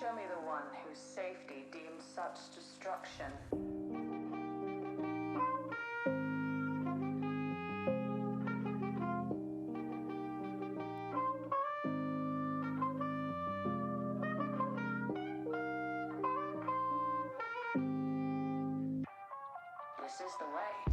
Show me the one whose safety deems such destruction. This is the way.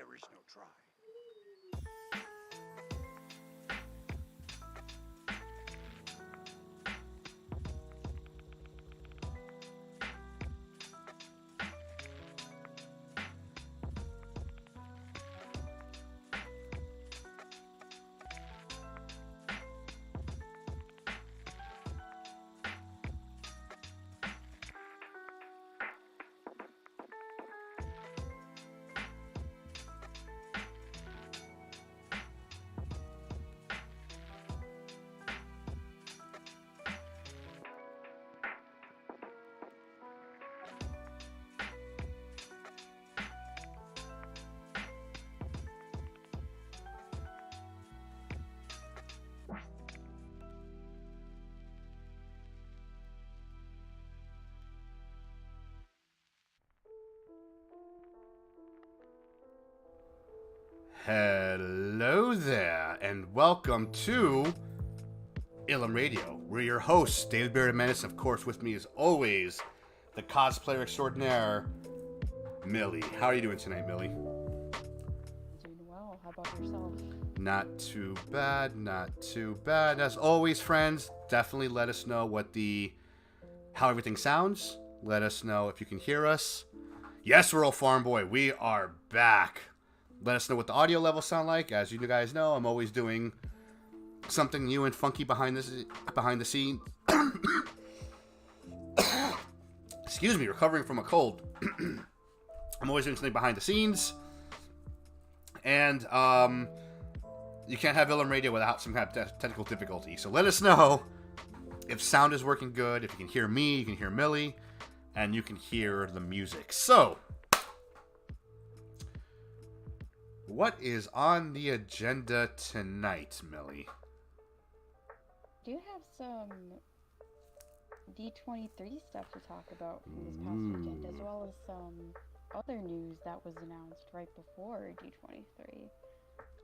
there is no try. Hello there, and welcome to Ilum Radio. We're your hosts, David Beard and Menace. Of course, with me as always, the cosplayer extraordinaire, Millie. How are you doing tonight, Millie? Doing well. How about yourself? Not too bad, not too bad. As always, friends, definitely let us know how everything sounds. Let us know if you can hear us. Yes, Rural Farm Boy, we are back. Let us know what the audio levels sound like. As you guys know, I'm always doing something new and funky behind the scene. Excuse me, recovering from a cold. I'm always doing something behind the scenes. And you can't have Ilum Radio without some kind of technical difficulty. So let us know if sound is working good, if you can hear me, you can hear Millie, and you can hear the music. So, what is on the agenda tonight, Millie? Do you have some D23 stuff to talk about from this past weekend, as well as some other news that was announced right before D23? You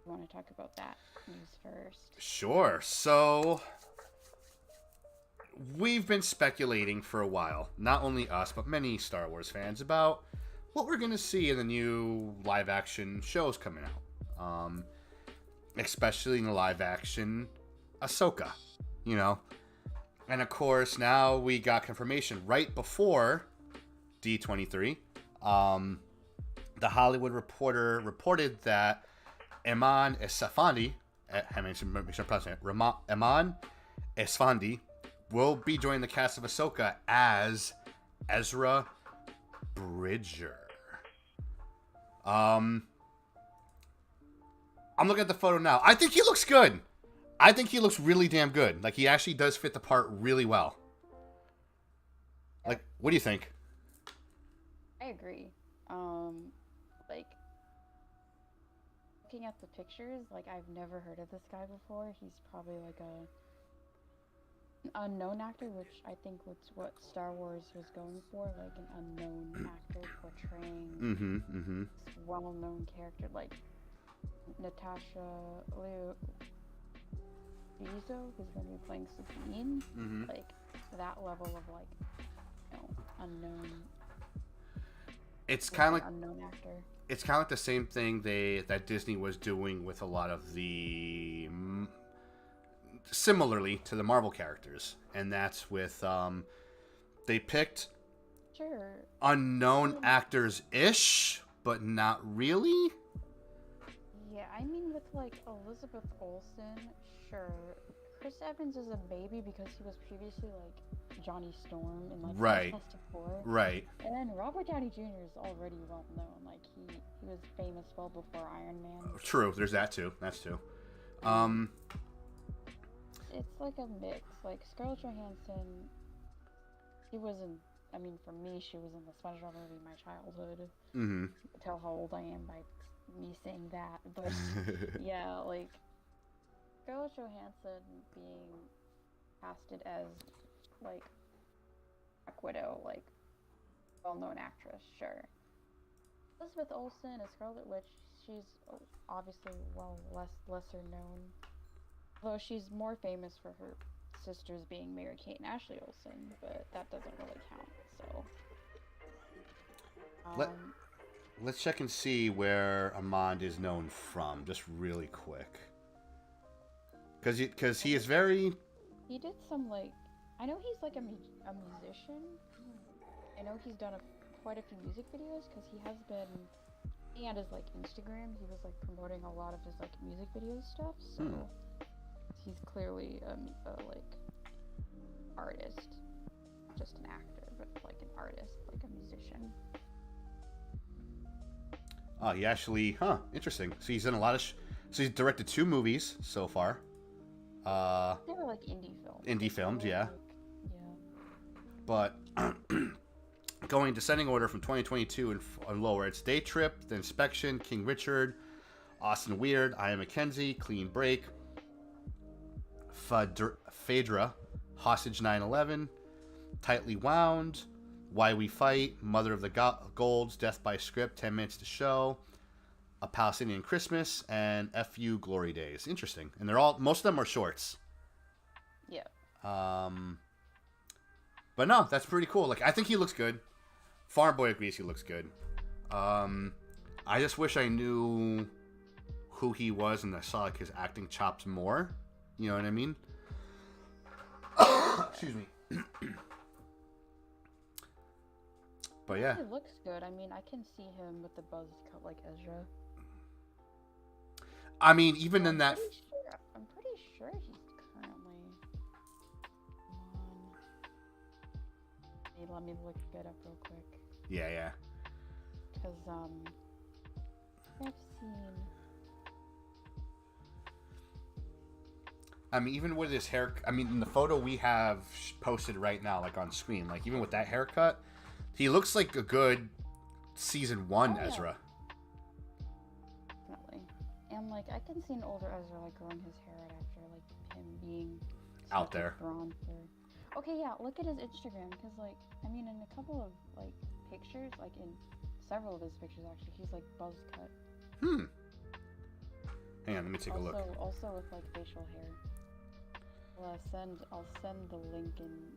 want to talk about that news first? Sure. So, we've been speculating for a while, not only us, but many Star Wars fans, about what we're going to see in the new live-action shows coming out. Especially in the live-action Ahsoka, you know. And, of course, now we got confirmation right before D23. The Hollywood Reporter reported that Eman Esfandi, Eman Esfandi, will be joining the cast of Ahsoka as Ezra Bridger. I'm looking at the photo now. I think he looks good. I think he looks really damn good. Like, he actually does fit the part really well. Like, what do you think? I agree. Like, looking at the pictures, like, I've never heard of this guy before. He's probably like an unknown actor, which I think was what Star Wars was going for, like an unknown actor portraying this well-known character, like Natasha Liu Rizzo, who's going to be playing Sabine. Like, that level of, like, you know, unknown. It's kind of like unknown actor. It's kind of like the same thing that Disney was doing with a lot of the similarly to the Marvel characters, and that's with they picked unknown actors-ish, but not really. Yeah, I mean, with like Elizabeth Olsen, sure. Chris Evans is a maybe because he was previously like Johnny Storm in like Fantastic Four. Right. And then Robert Downey Jr. is already well known. Like he was famous well before Iron Man. True. There's that too. That's too. It's like a mix. Like Scarlett Johansson, she was in. I mean, for me, she was in the SpongeBob movie My Childhood. You can tell how old I am by me saying that, but yeah, like Scarlett Johansson being casted as like Black Widow, like well-known actress, sure. Elizabeth Olsen as Scarlet Witch, she's obviously lesser known, although she's more famous for her sisters being Mary-Kate and Ashley Olsen, but that doesn't really count. So let's check and see where Amand is known from, just really quick. Because he is very... He did some, like... I know he's, like, a musician. I know he's done quite a few music videos, because he has been... He had his, like, Instagram. He was, like, promoting a lot of his, like, music video stuff, so... He's clearly, like, artist. Just an actor, but, like, an artist, like a musician. Oh, he actually... interesting. So he's in a lot of... So he's directed 2 movies so far. They were, like, indie films. Indie films, yeah. Like, yeah. But... going in descending order from 2022 and lower, it's Day Trip, The Inspection, King Richard, Austin Weird, I Am Mackenzie, Clean Break, Phaedra, Hostage 9/11, Tightly Wound, Why We Fight, Mother of the Golds, Death by Script, 10 Minutes to Show, A Palestinian Christmas, and FU Glory Days. Interesting. And they're all, most of them are shorts. Yeah. But no, that's pretty cool. Like, I think he looks good. Farm Boy agrees he looks good. I just wish I knew who he was and I saw like his acting chops more. You know what I mean? Excuse me. But yeah. He looks good. I mean, I can see him with the buzz cut like Ezra. I mean, even in that... I'm pretty sure he's currently on... Hey, let me look it up real quick. Yeah. Because, I've seen... I mean, even with his hair... I mean, in the photo we have posted right now, like on screen, like even with that haircut, he looks like a good season 1 Ezra. Definitely. And, like, I can see an older Ezra, like, growing his hair out after, like, him being... out there. For... Okay, yeah, look at his Instagram, because, like, I mean, in a couple of, like, pictures, like, in several of his pictures, actually, he's, like, buzz cut. Hang on, let me take a look. Also with, like, facial hair. Well, I'll send the link in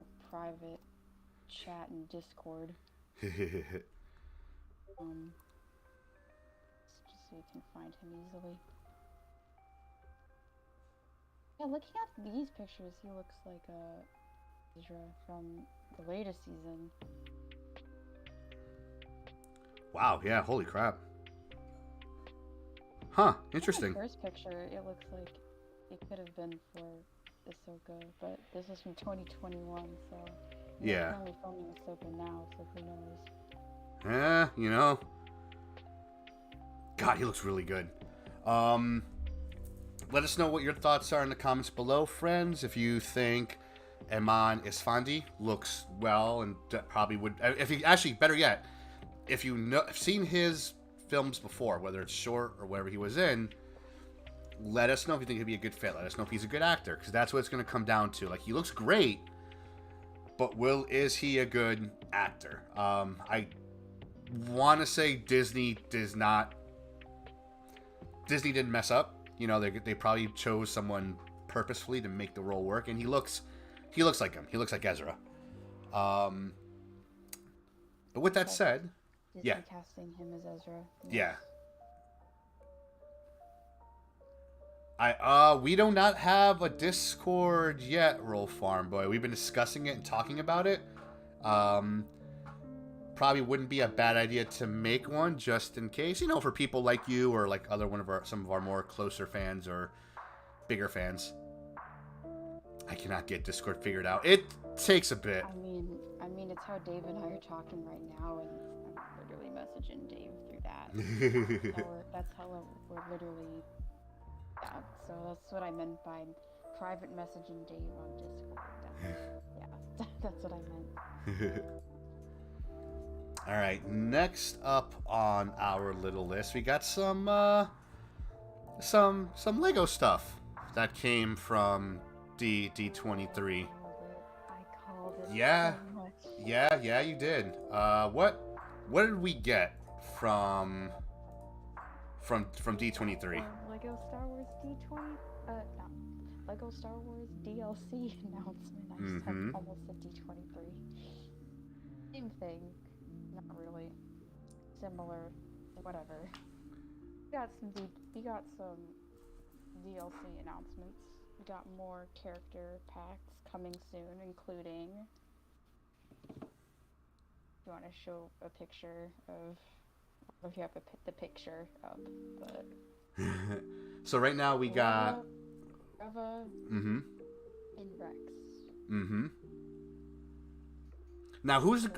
a private chat in Discord. Just so you can find him easily. Yeah, looking at these pictures, he looks like Ezra from the latest season. Wow, yeah, holy crap. Huh, interesting. The first picture, it looks like it could have been for Ahsoka, but this is from 2021, so... Yeah. They're only filming Ahsoka now, so who knows? Yeah, you know. God, he looks really good. Let us know what your thoughts are in the comments below, friends. If you think Eman Esfandi looks well and probably would... If he actually, better yet, if you've seen his films before, whether it's short or whatever he was in, let us know if you think he'd be a good fit. Let us know if he's a good actor, because that's what it's going to come down to. Like, he looks great, but is he a good actor? I want to say Disney didn't mess up. You know, they probably chose someone purposefully to make the role work, and he looks like him. He looks like Ezra. But with that said, Disney casting him as Ezra. Yes. We do not have a Discord yet, Roll Farm Boy. We've been discussing it and talking about it. Probably wouldn't be a bad idea to make one just in case, you know, for people like you or like some of our more closer fans or bigger fans. I cannot get Discord figured out. It takes a bit. I mean, it's how Dave and I are talking right now, and I'm literally messaging Dave through that. That's how we're literally. Yeah, so that's what I meant by private messaging Dave on Discord. Yeah, that's what I meant. All right, next up on our little list, we got some Lego stuff that came from D23. I called it. Yeah, So much. yeah, you did. What did we get from D23? Lego Star Wars Lego Star Wars DLC announcement. I just have almost said D23. Same thing. Not really. similar, whatever. We got some DLC announcements. We got more character packs coming soon, including. You want to show a picture of? I don't know if you have the picture up, but. So right now we got. Reva. Mm-hmm. And Rex. Mm-hmm. Now who's the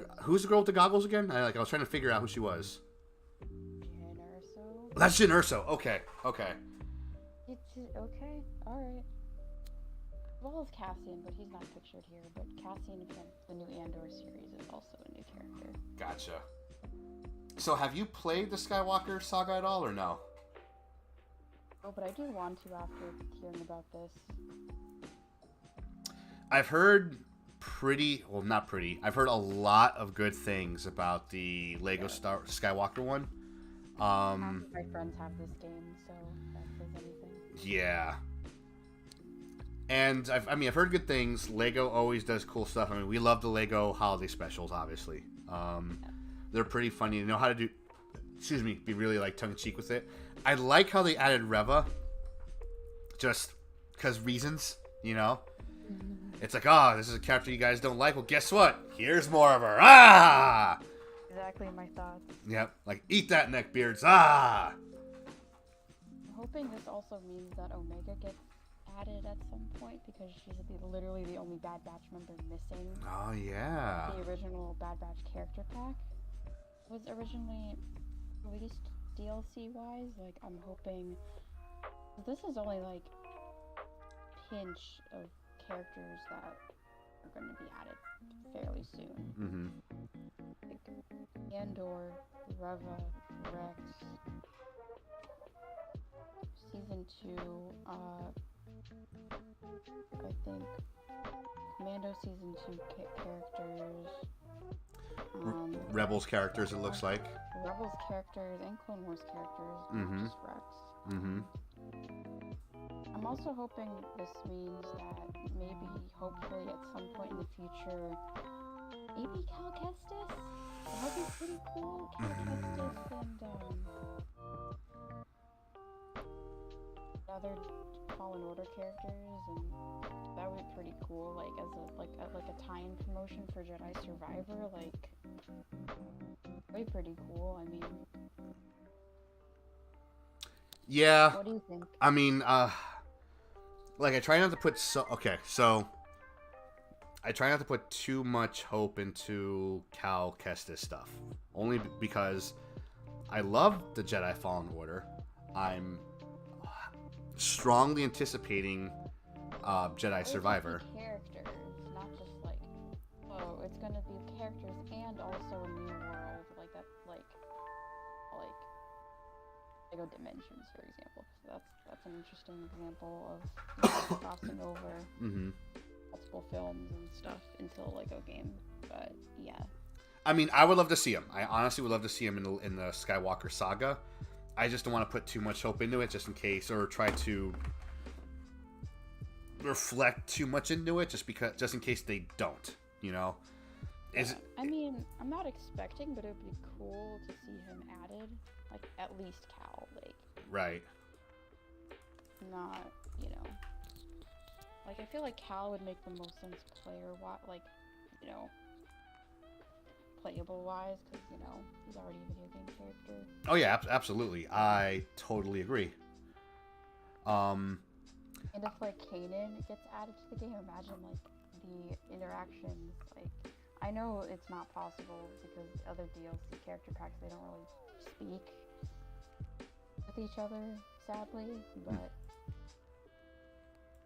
girl with the goggles again? I was trying to figure out who she was. Jyn Erso. That's Jyn Erso. Okay. Okay. All right. As well as Cassian, but he's not pictured here. But Cassian from the new Andor series is also a new character. Gotcha. So have you played the Skywalker saga at all, or no? Oh, but I do want to after hearing about this. I've heard I've heard a lot of good things about the Lego Skywalker one. Half of my friends have this game, so that says anything. Yeah. And I've heard good things. Lego always does cool stuff. I mean, we love the Lego holiday specials, obviously. They're pretty funny. They know how to be really like tongue-in-cheek with it. I like how they added Reva, just because reasons, you know? It's like, this is a character you guys don't like. Well, guess what? Here's more of her. Ah! Exactly my thoughts. Yep, like, eat that, neckbeards. Ah! I'm hoping this also means that Omega gets added at some point, because she's literally the only Bad Batch member missing. Oh, yeah. The original Bad Batch character pack was originally released DLC-wise. Like, I'm hoping... This is only, like, pinch of characters that are going to be added fairly soon. Mm-hmm. Like Andor, Reva, Rex, Season 2, I think Mando Season 2 characters. Rebels characters, it looks like. Rebels characters and Clone Wars characters, not just Rex. Mm-hmm. I'm also hoping this means that maybe, hopefully, at some point in the future, maybe Cal Kestis? That would be pretty cool. Cal Kestis and, other Fallen Order characters, and that would be pretty cool, like a tie-in promotion for Jedi Survivor, like, that'd be pretty cool. I mean, yeah. What do you think? I mean, like, I try not to put I try not to put too much hope into Cal Kestis stuff, only because I love the Jedi Fallen Order. I'm strongly anticipating Jedi Survivor. Characters, not just like, it's gonna be characters and also a new world, like that, like Lego Dimensions, for example. So that's an interesting example of crossing over multiple films and stuff into a Lego game. But yeah. I mean, I would love to see him. I honestly would love to see him in the Skywalker saga. I just don't want to put too much hope into it, just in case, or try to reflect too much into it, just in case they don't. You know. I mean, I'm not expecting, but it'd be cool to see him added. Like, at least Cal, like... Right. Not, you know... Like, I feel like Cal would make the most sense playable-wise, because, you know, he's already a video game character. Oh, yeah, absolutely. I totally agree. And if, like, Kanan gets added to the game, imagine, like, the interactions, like... I know it's not possible, because other DLC character packs, they don't really speak with each other, sadly, but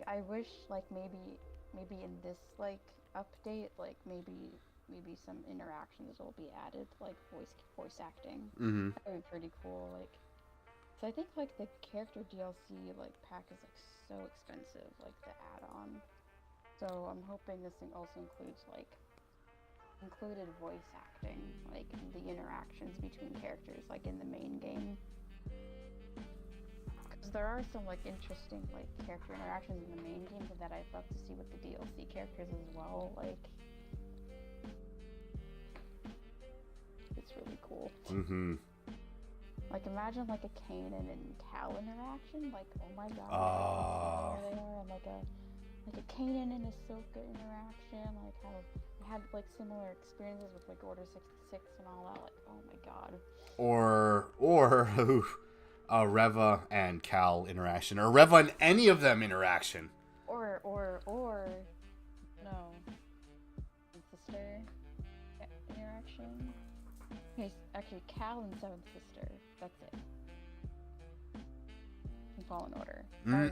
I wish, like, maybe in this, like, update, like, maybe some interactions will be added, like voice acting. That would be pretty cool. Like, so I think, like, the character DLC, like, pack is, like, so expensive, like, the add-on. So I'm hoping this thing also includes, like, included voice acting, like the interactions between characters, like in the main game. Because there are some, like, interesting, like, character interactions in the main game that I'd love to see with the DLC characters as well. Like, it's really cool. Mm-hmm. Like, imagine, like, a Kanan and Cal interaction. Like, oh my god. Oh. There they are. And, like a Kanan and Ahsoka interaction. Like, how they had, like, similar experiences with, like, Order 66 and all that. Like, oh my god. Or a Reva and Cal interaction. Or Reva and any of them interaction. Or, no. Sister interaction. Okay, actually, Cal and Seventh Sister. That's it. In Fallen Order.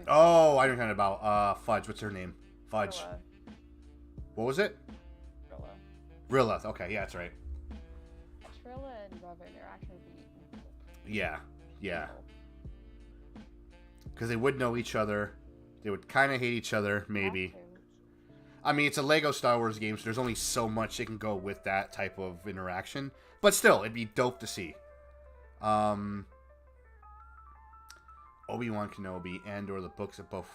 Oh, I know kind of about Fudge. What's her name? Fudge. Rilla. What was it? Rilla. Rilla. Okay, yeah, that's right. Trilla and Reva interaction would be... Yeah. Because they would know each other. They would kind of hate each other, maybe. I mean, it's a Lego Star Wars game, so there's only so much they can go with that type of interaction. But still, it'd be dope to see. Obi-Wan Kenobi and or the books of both.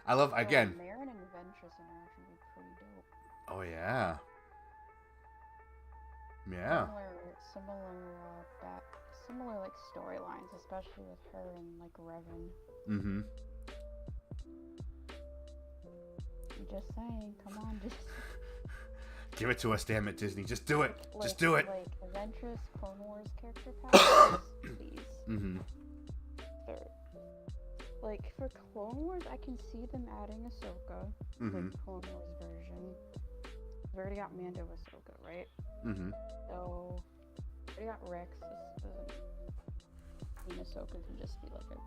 I love, again... Marin and Ventress interaction would be pretty dope. Oh, yeah. Yeah. Similar like storylines, especially with her and like Revan. Mm-hmm. I'm just saying, come on, just give it to us, damn it, Disney. Just do it. Just do it. Like Ventress, Clone Wars character packs, please. Mm-hmm. Like for Clone Wars, I can see them adding Ahsoka, Mm-hmm. the Clone Wars version. We already got Mando Ahsoka, right? Mm-hmm. So we got Rex. I mean, Ahsoka can just be like a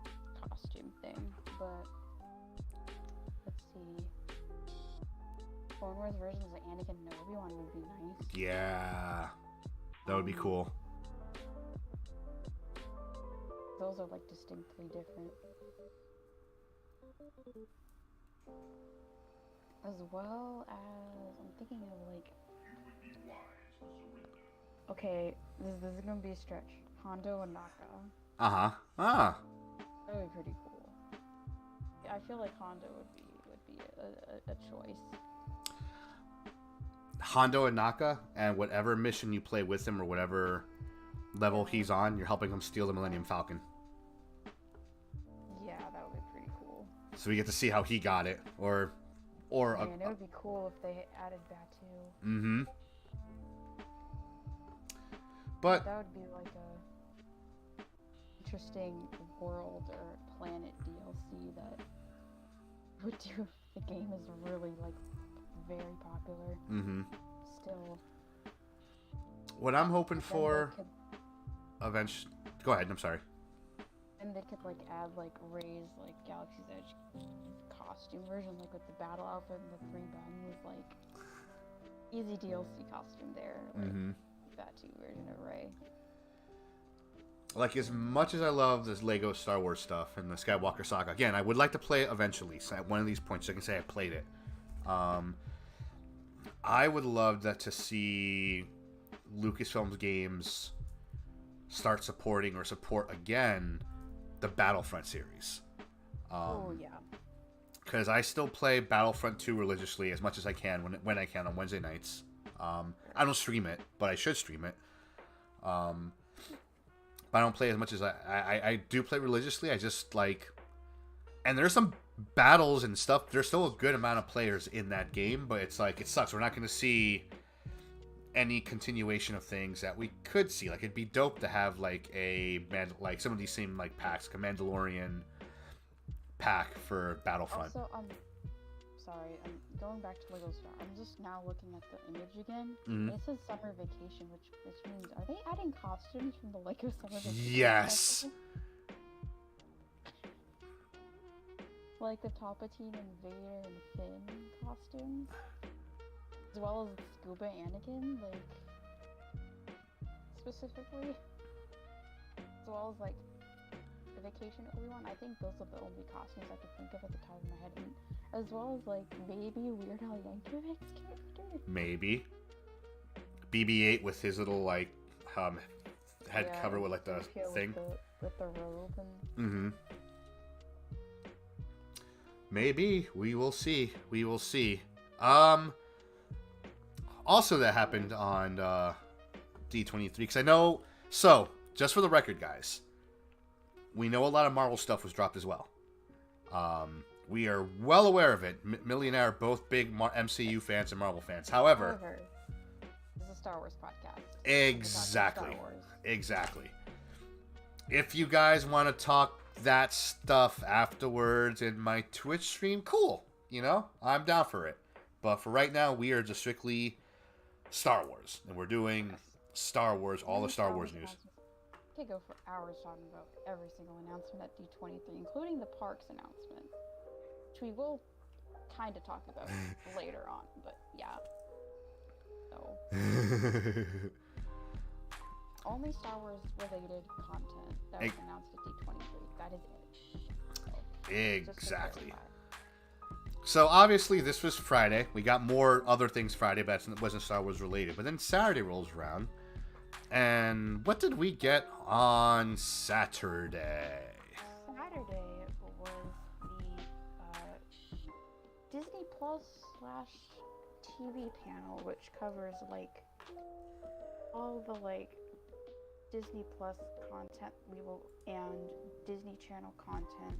costume thing, but let's see. Clone Wars versions of Anakin and Obi-Wan would be nice. Yeah. That would be cool. Those are like distinctly different. As well as, I'm thinking of like... Okay, this is gonna be a stretch. Hondo and Naka. Uh-huh. Ah. That would be pretty cool. Yeah, I feel like Hondo would be a choice. Hondo and Naka, and whatever mission you play with him or whatever level he's on, you're helping him steal the Millennium Falcon. Yeah, that would be pretty cool. So we get to see how he got it, or Man, it would be cool if they added Batu. Mm-hmm. But that would be like a interesting world or planet DLC that would do if the game is really like very popular. Mm-hmm. Still. What I'm hoping for eventually. Go ahead. I'm sorry. And they could like add like Rey's like Galaxy's Edge costume version, like with the battle outfit and the 3 buns, like easy DLC costume there. Like, mm-hmm. Batu version of Rey. Like, as much as I love this Lego Star Wars stuff and the Skywalker saga, again, I would like to play it eventually. So at one of these points, I can say I played it. I would love that to see Lucasfilm's games start supporting or support again the Battlefront series. Oh yeah. Because I still play Battlefront 2 religiously as much as I can when I can on Wednesday nights. I don't stream it, but I should stream it. But I don't play as much as I do play religiously. I just like... And there's some battles and stuff. There's still a good amount of players in that game, but it's like, it sucks. We're not going to see any continuation of things that we could see. Like, it'd be dope to have like like some of these same like packs, like a Mandalorian pack for Battlefront. Also, sorry, I'm going back to Lego Star. I'm just now looking at the image again. Mm-hmm. It says summer vacation, which means, are they adding costumes from the Lego summer vacation? Yes. Like the Palpatine and Vader and Finn costumes, as well as Scuba Anakin, like specifically, as well as like the Vacation Obi-Wan. I think those are the only costumes I could think of at the top of my head, and as well as like maybe Weird Al Yankovic's character. Maybe BB-8 with his little like head cover with like the thing with the robe and. Mm-hmm. Maybe. We will see. We will see. Also, that happened on D23 because I know. So, just for the record, guys, we know a lot of Marvel stuff was dropped as well. We are well aware of it. Millie and I are both big MCU fans and Marvel fans. However, it's a Star Wars podcast. Exactly. Exactly. If you guys want to talk that stuff afterwards in my Twitch stream, cool. You know, I'm down for it. But for right now, we are just strictly Star Wars. And we're doing Star Wars, all the Star Wars news. We could go for hours talking about every single announcement at D23, including the parks announcement, which we will kind of talk about later on. But yeah. So. Only Star Wars related content that was announced at D23. That is it. So, exactly. So obviously this was Friday. We got more other things Friday, but it wasn't Star Wars related. But then Saturday rolls around. And what did we get on Saturday? Saturday was the Disney Plus / TV panel, which covers like all the like Disney Plus content and Disney Channel content.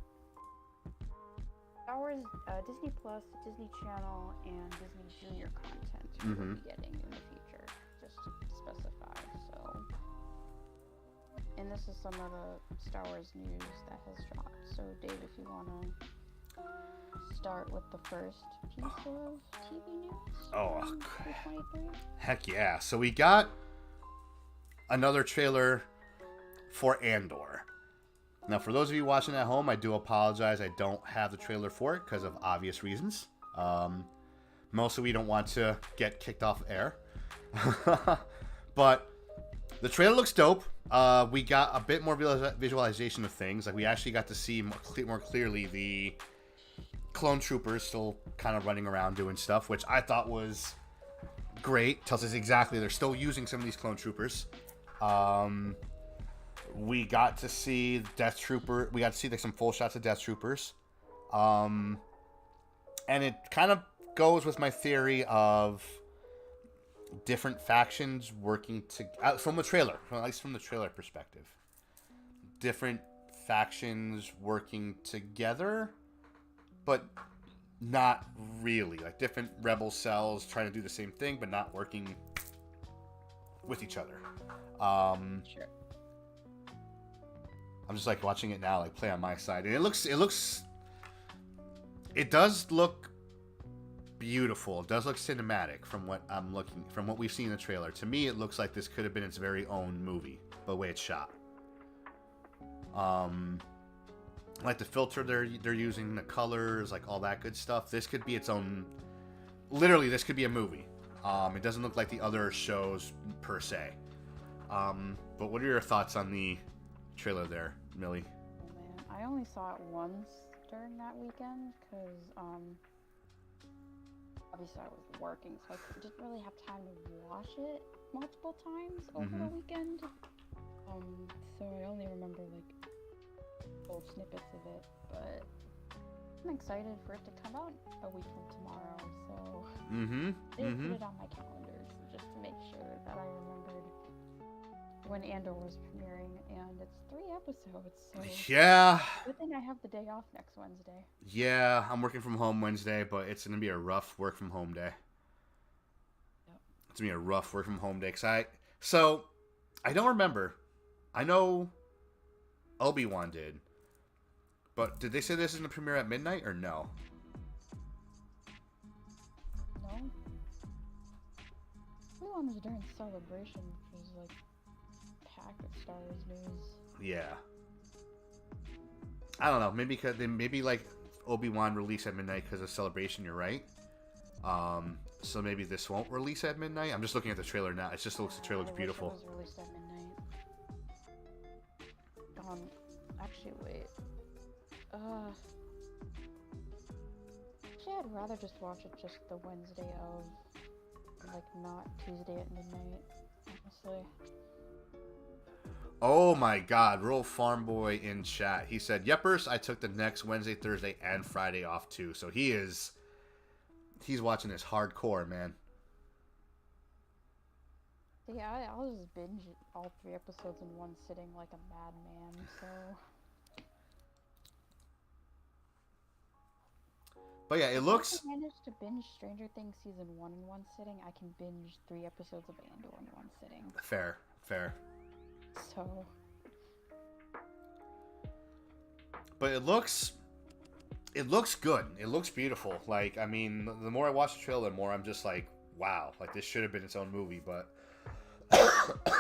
Star Wars, Disney Plus, Disney Channel, and Disney Junior content we'll be getting in the future, just to specify. So, and this is some of the Star Wars news that has dropped. So, Dave, if you want to start with the first piece of TV news. Oh, D23. Heck yeah! So we got another trailer for Andor. Now, for those of you watching at home, I do apologize. I don't have the trailer for it because of obvious reasons. Mostly we don't want to get kicked off air. But the trailer looks dope. We got a bit more visualization of things. Like, we actually got to see more clearly the clone troopers still kind of running around doing stuff, which I thought was great. Tells us exactly they're still using some of these clone troopers. We got to see Death Trooper. We got to see like some full shots of Death Troopers. And it kind of goes with my theory of different factions working from the trailer, at least from the trailer perspective. Different factions working together, but not really. Like different rebel cells trying to do the same thing, but not working with each other. Sure. I'm just like watching it now, like play on my side, and it does look beautiful. It does look cinematic from what we've seen in the trailer. To me, it looks like this could have been its very own movie, the way it's shot. Like the filter they're using, the colors, like all that good stuff. This could be its own. Literally, this could be a movie. It doesn't look like the other shows per se. But what are your thoughts on the trailer there, Millie? Oh, man. I only saw it once during that weekend because obviously I was working, so I didn't really have time to watch it multiple times over the weekend. So I only remember like little snippets of it, but I'm excited for it to come out a week from tomorrow. So I put it on my calendar just to make sure that I remembered when Andor was premiering, and it's 3 episodes, so yeah. Good thing I have the day off next Wednesday. Yeah, I'm working from home Wednesday, but it's gonna be a rough work from home day. Yep. It's gonna be a rough work from home day, so I don't remember. I know Obi-Wan did, but did they say this is gonna premiere at midnight or no? No. Obi-Wan was during Celebration, which was like packed with Star Wars news. Yeah. I don't know. Maybe like Obi-Wan release at midnight because of Celebration. You're right. So maybe this won't release at midnight. I'm just looking at the trailer now. The trailer looks beautiful. It was released at midnight. Actually, wait. Actually, I'd rather just watch it just the Wednesday of, like, not Tuesday at midnight. Honestly. Oh my God, Rural Farm Boy in chat. He said, "Yepers, I took the next Wednesday, Thursday, and Friday off too." So he's watching this hardcore, man. Yeah, I'll just binge all 3 episodes in one sitting like a madman, so... But yeah, it If looks... I can manage to binge Stranger Things Season 1 in one sitting, I can binge 3 episodes of Andor in one sitting. Fair. So... But it looks good. It looks beautiful. Like, I mean, the more I watch the trailer, the more I'm just like, wow, like this should have been its own movie, but... I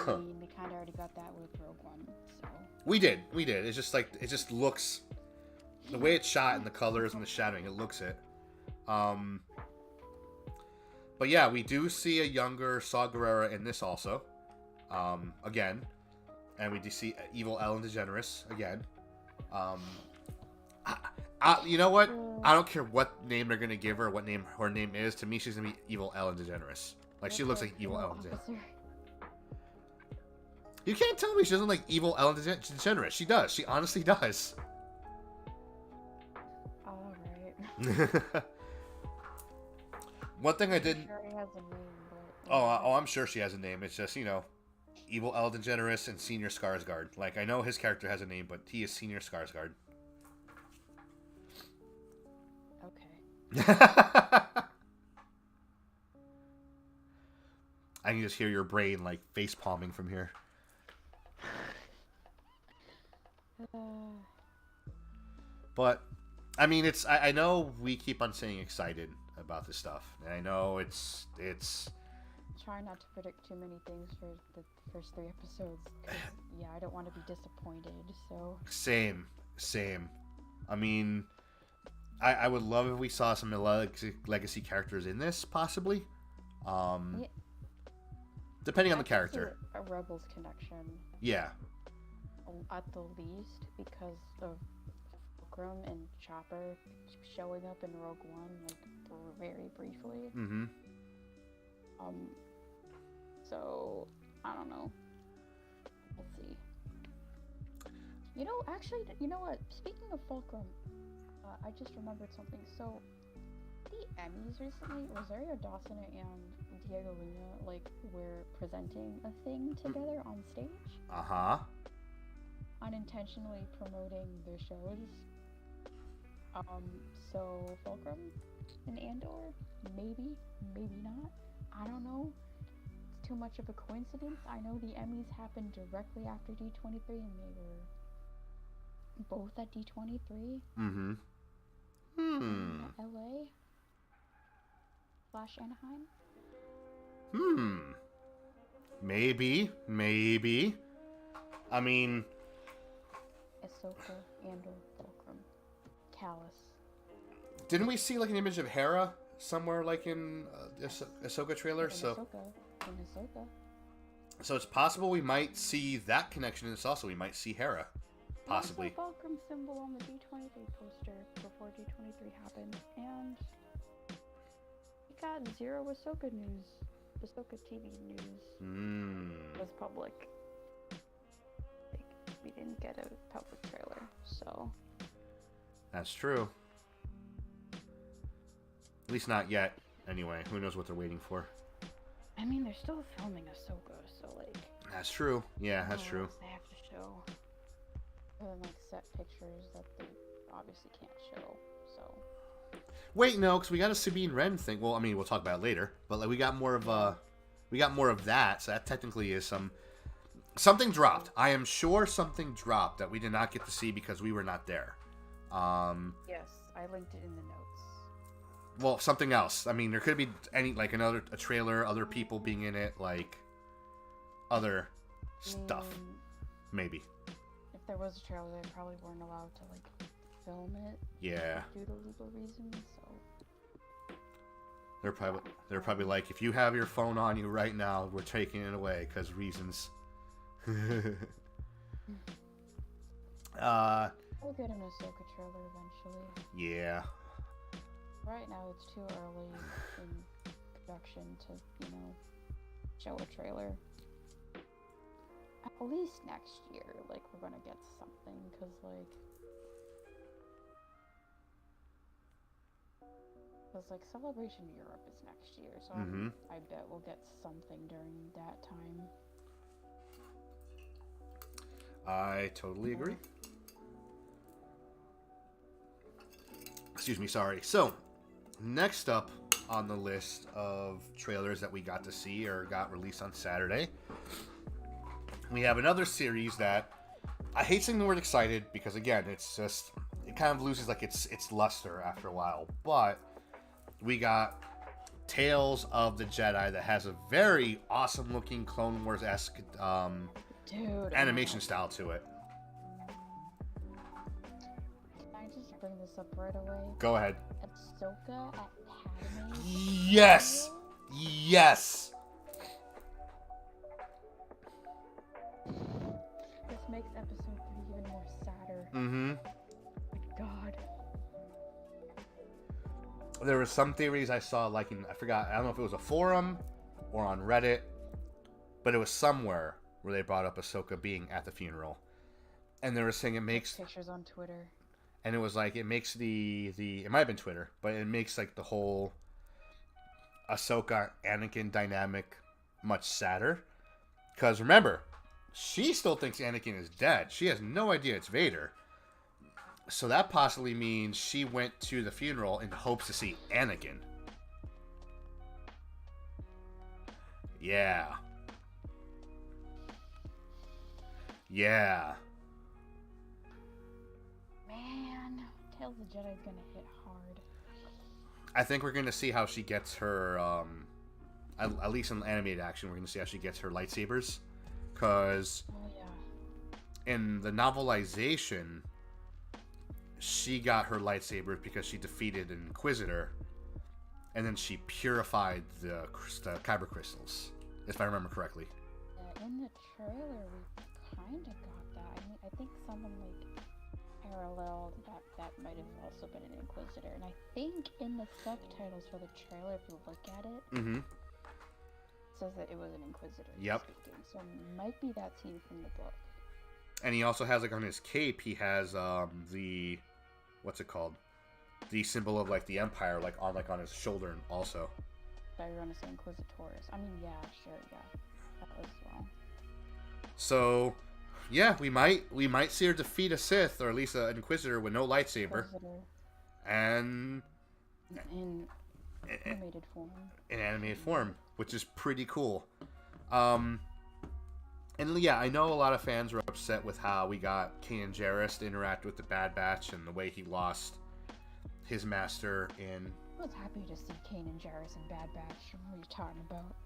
mean, we kind of already got that with Rogue One, so... We did. It's just like, it just looks... The way it's shot and the colors and the shadowing, it looks it. But yeah, we do see a younger Saw Gerrera in this also. Again. And we do see evil Ellen DeGeneres again. You know what? I don't care what name they're gonna give her, what name her name is. To me, she's gonna be evil Ellen DeGeneres. Like, she looks like evil Ellen DeGeneres. You can't tell me she doesn't like evil Ellen DeGeneres. She does. She honestly does. Alright. One thing I didn't... I'm sure he has a name, but... Oh, I'm sure she has a name. It's just, you know, evil Ellen DeGeneres and Senior Skarsgård. Like, I know his character has a name, but he is Senior Skarsgård. Okay. I can just hear your brain, like, face palming from here. But, I mean, it's... I know we keep on saying excited about this stuff. And I know it's... Try not to predict too many things for the first 3 episodes. 'Cause, yeah, I don't want to be disappointed, so... Same. I mean... I would love if we saw some legacy characters in this, possibly. Yeah. Depending on the character. A Rebels connection. Yeah. At the least, because of Fulcrum and Chopper showing up in Rogue One, like, very briefly. Mm-hmm. So, I don't know. We'll see. You know, actually, you know what? Speaking of Fulcrum, I just remembered something. So, the Emmys recently, Rosario Dawson and Diego Luna, like, were presenting a thing together on stage. Uh-huh. Unintentionally promoting their shows. So, Fulcrum and Andor, maybe not. I don't know. It's too much of a coincidence. I know the Emmys happened directly after D23, and they were both at D23. Mm-hmm. LA / Anaheim. Maybe. I mean... Ahsoka, Andor, Fulcrum, Callus. Didn't we see, like, an image of Hera somewhere, like, in Ahsoka trailer? In Ahsoka. So it's possible we might see that connection in this also. We might see Hera. Possibly. There's a Fulcrum symbol on the D23 poster before D23 happened, and we got zero Ahsoka news. Ahsoka TV news was public. Like, we didn't get a public trailer, so... That's true. At least not yet. Anyway, who knows what they're waiting for. I mean, they're still filming Ahsoka, so, like... That's true. Yeah, that's true. They have to show. Other than, like, set pictures that they obviously can't show, so... Wait, no, because we got a Sabine Wren thing. Well, I mean, we'll talk about it later. But, like, we got more of that, so that technically is something dropped. I am sure something dropped that we did not get to see because we were not there. Yes, I linked it in the notes. Well, something else. I mean, there could be a trailer, other people being in it, like other stuff. Maybe. If there was a trailer, they probably weren't allowed to, like, film it. Yeah. Due to legal reasons, so... They're probably like, if you have your phone on you right now, we're taking it away because reasons. We'll get an Ahsoka trailer eventually. Yeah. Right now, it's too early in production to, show a trailer. At least next year, like, we're gonna get something, because, like... Because, like, Celebration Europe is next year, so I bet we'll get something during that time. I totally agree. Excuse me, sorry. So, next up on the list of trailers that we got to see or got released on Saturday, we have another series that I hate saying the word excited because, again, it's just, it kind of loses like its luster after a while. But we got Tales of the Jedi that has a very awesome looking Clone Wars-esque animation style to it. Can I just bring this up right away? Go ahead. Ahsoka at Padme. Yes! Yes! This makes episode 3 even more sadder. Mm-hmm. My God. There were some theories I saw, like I don't know if it was a forum or on Reddit, but it was somewhere where they brought up Ahsoka being at the funeral. And they were saying it makes... pictures on Twitter. And it was like, it makes it might have been Twitter, but it makes like the whole Ahsoka Anakin dynamic much sadder. Because remember, she still thinks Anakin is dead. She has no idea it's Vader. So that possibly means she went to the funeral in hopes to see Anakin. Yeah. Yeah. Man, Tales of the Jedi is gonna hit hard. I think we're gonna see how she gets her, at least in animated action, we're gonna see how she gets her lightsabers. Because in the novelization, she got her lightsabers because she defeated an Inquisitor, and then she purified the kyber crystals, if I remember correctly. Yeah, in the trailer, we kind of got that. I mean, I think someone like paralleled that might have also been an Inquisitor, and I think in the subtitles for the trailer, if you look at it, it says that it was an Inquisitor. Yep. Speaking, so it might be that scene from the book. And he also has, like, on his cape, he has the, what's it called? The symbol of, like, the Empire, like on his shoulder also. So you're gonna say Inquisitors. I mean, yeah, sure, yeah. That was wrong. So, yeah, we might see her defeat a Sith, or at least an Inquisitor with no lightsaber. And in animated form. In animated form, which is pretty cool. And yeah, I know a lot of fans were upset with how we got Kanan Jarrus to interact with the Bad Batch and the way he lost his master in... I was happy to see Kanan Jarrus and Bad Batch. What are you talking about?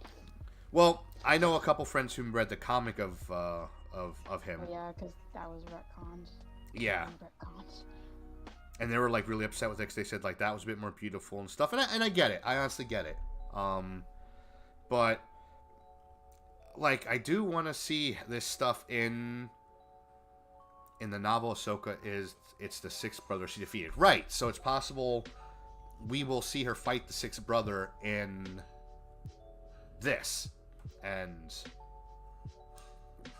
Well, I know a couple friends who read the comic of him. Oh, yeah, because that was retconned. Yeah. Retconned. And they were like really upset with it because they said like that was a bit more beautiful and stuff. And I get it. I honestly get it. But like I do want to see this stuff in the novel. Ahsoka it's the sixth brother she defeated. Right. So it's possible we will see her fight the sixth brother in this and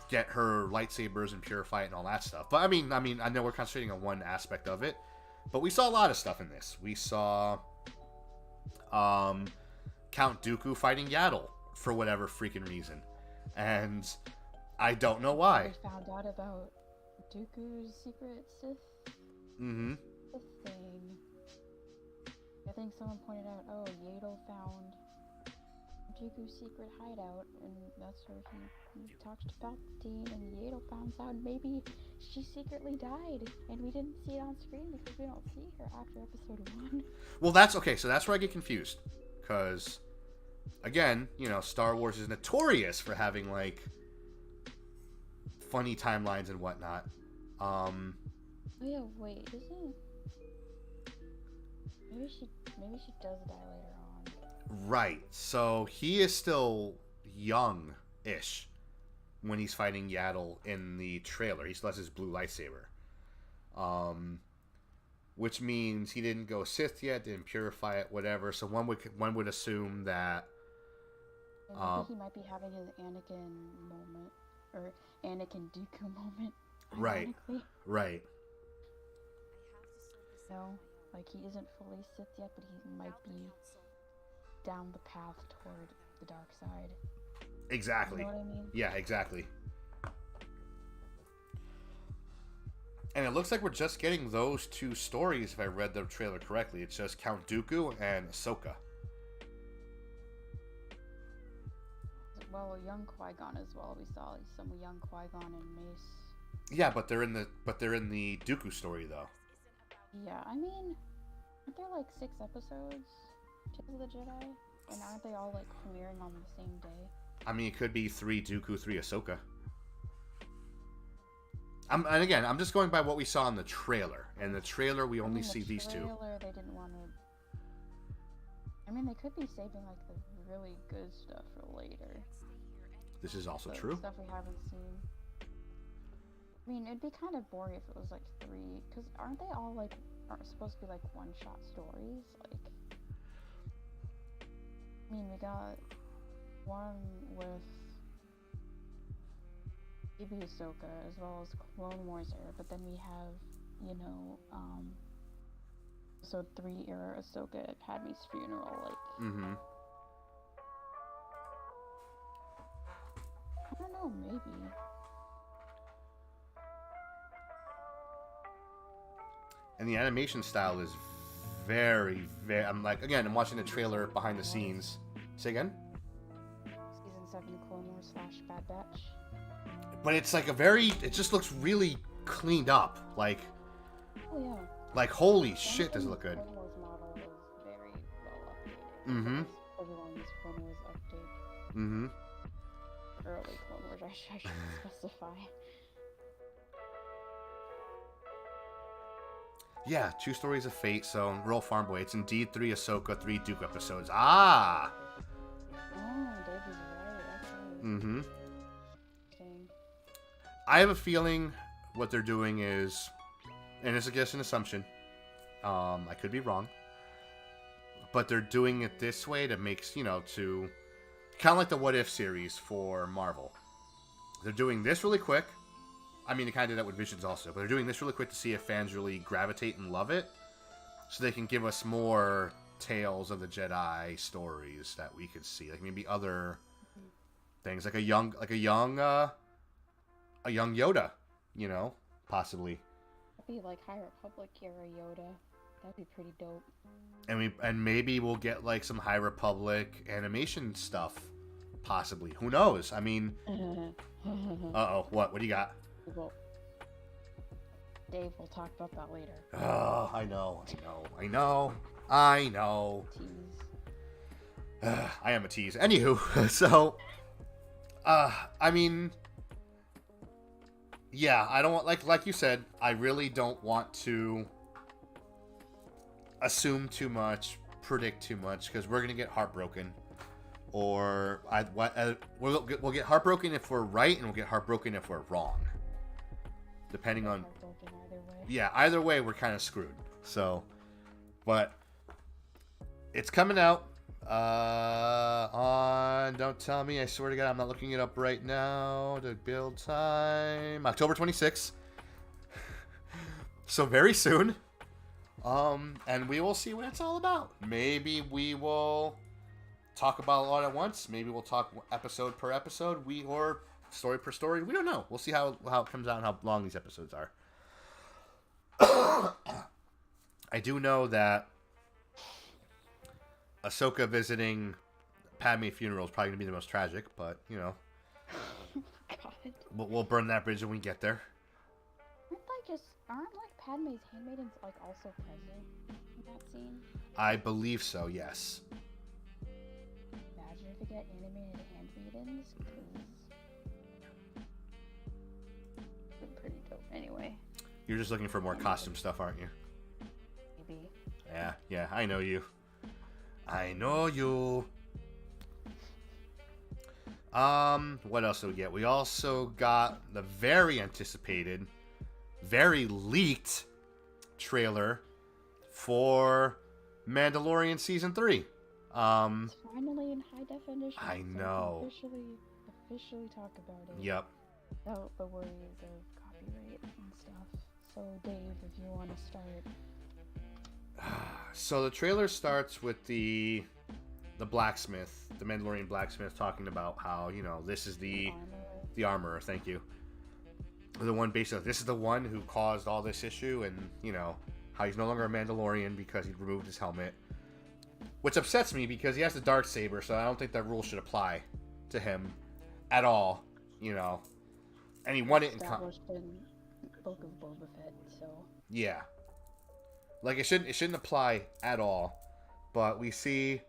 get her lightsabers and purify it and all that stuff. But I mean, I know we're concentrating on one aspect of it, but we saw a lot of stuff in this. We saw Count Dooku fighting Yaddle for whatever freaking reason, and I don't know why. We found out about Dooku's secret Sith. Sith thing. I think someone pointed out, oh, Yaddle found Dooku's secret hideout, and that's where he talked to Palpatine, and Yaddle found out maybe she secretly died, and we didn't see it on screen because we don't see her after episode 1. Well, that's okay, so that's where I get confused, because, again, you know, Star Wars is notorious for having, like, funny timelines and whatnot. Oh yeah, wait, isn't... Maybe she does die later on. Right. So he is still young-ish when he's fighting Yaddle in the trailer. He still has his blue lightsaber. Which means he didn't go Sith yet, didn't purify it, whatever. So one would assume that I think he might be having his Anakin moment, or Anakin Dooku moment. Right. Right. No, Like, he isn't fully Sith yet, but he might be down the path toward the dark side. Exactly. You know what I mean? Yeah, exactly. And it looks like we're just getting those two stories, if I read the trailer correctly. It's just Count Dooku and Ahsoka. Well, a young Qui-Gon as well. We saw some young Qui-Gon and Mace. Yeah, but they're in the Dooku story though. Yeah, I mean, aren't there like 6 episodes? Tales of the Jedi, and aren't they all like premiering on the same day? I mean, it could be 3 Dooku, 3 Ahsoka. And again, I'm just going by what we saw in the trailer. In the trailer, we only see these two. In the trailer, they didn't want to. I mean, they could be saving like the really good stuff for later. This is also So, true. Stuff we haven't seen. I mean, it'd be kind of boring if it was like 3, because aren't they all like supposed to be like one-shot stories? Like, I mean, we got one with baby Ahsoka as well as Clone Wars era, but then we have, you know, episode 3 era Ahsoka at Padme's funeral, like. Mm-hmm. I don't know, maybe. And the animation style is very, very... I'm watching the trailer behind the scenes. Say again? Season 7 Clone Wars / Bad Batch. But it's like it just looks really cleaned up. Like, Oh yeah. like holy shit, does it look good. Clone Wars model is very well updated. Mm-hmm. Everyone's Clone Wars update. Mm-hmm. Early Clone Wars, I should specify. Yeah, 2 Stories of Fate, so Royal Farm Boy. It's indeed 3 Ahsoka, 3 Dooku episodes. Ah! Oh, Dave is right, actually. Mm-hmm. Interesting. I have a feeling what they're doing is, and it's just an assumption, I could be wrong, but they're doing it this way to make, to kind of like the What If series for Marvel. They're doing this really quick. I mean, they kind of did that with Visions also, but they're doing this really quick to see if fans really gravitate and love it, so they can give us more Tales of the Jedi stories that we could see, like maybe other things, like a young Yoda, possibly. That'd be like High Republic era Yoda. That'd be pretty dope. And maybe we'll get like some High Republic animation stuff, possibly. Who knows? I mean, uh-oh, what do you got? Well, Dave, we'll talk about that later. Oh, I know. Tease. I am a tease. Anywho, so, I mean, yeah, I don't want, like you said, I really don't want to assume too much, predict too much, because we're gonna get heartbroken, or we'll get heartbroken if we're right, and we'll get heartbroken if we're wrong, depending on. Either way. Yeah, either way, we're kind of screwed. So, but it's coming out on. Don't tell me. I swear to God, I'm not looking it up right now. The build time, October 26th. So very soon. And we will see what it's all about. Maybe we will talk about a lot at once. Maybe we'll talk episode per episode. Or story per story. We don't know. We'll see how it comes out and how long these episodes are. I do know that Ahsoka visiting Padme funeral is probably going to be the most tragic, but, God. we'll burn that bridge when we get there. Aren't Padme's handmaidens also present in that scene? I believe so, yes. Imagine if we get animated handmaidens, because pretty dope. Anyway. You're just looking for more costume stuff, aren't you? Maybe. Yeah, I know you. What else did we get? We also got the very anticipated, very leaked trailer for Mandalorian Season 3. It's finally in high definition. I so know. we can officially talk about it. Yep. Without the worries of copyright and stuff. So Dave, if you want to start. So the trailer starts with the blacksmith, the Mandalorian blacksmith, talking about how, you know, this is the armorer. Thank you. The one basically, this is the one who caused all this issue, and you know how he's no longer a Mandalorian because he removed his helmet, which upsets me because he has the Darksaber, so I don't think that rule should apply to him at all. You know, and he won it in Book of Boba Fett, so yeah, like it shouldn't apply at all. But we see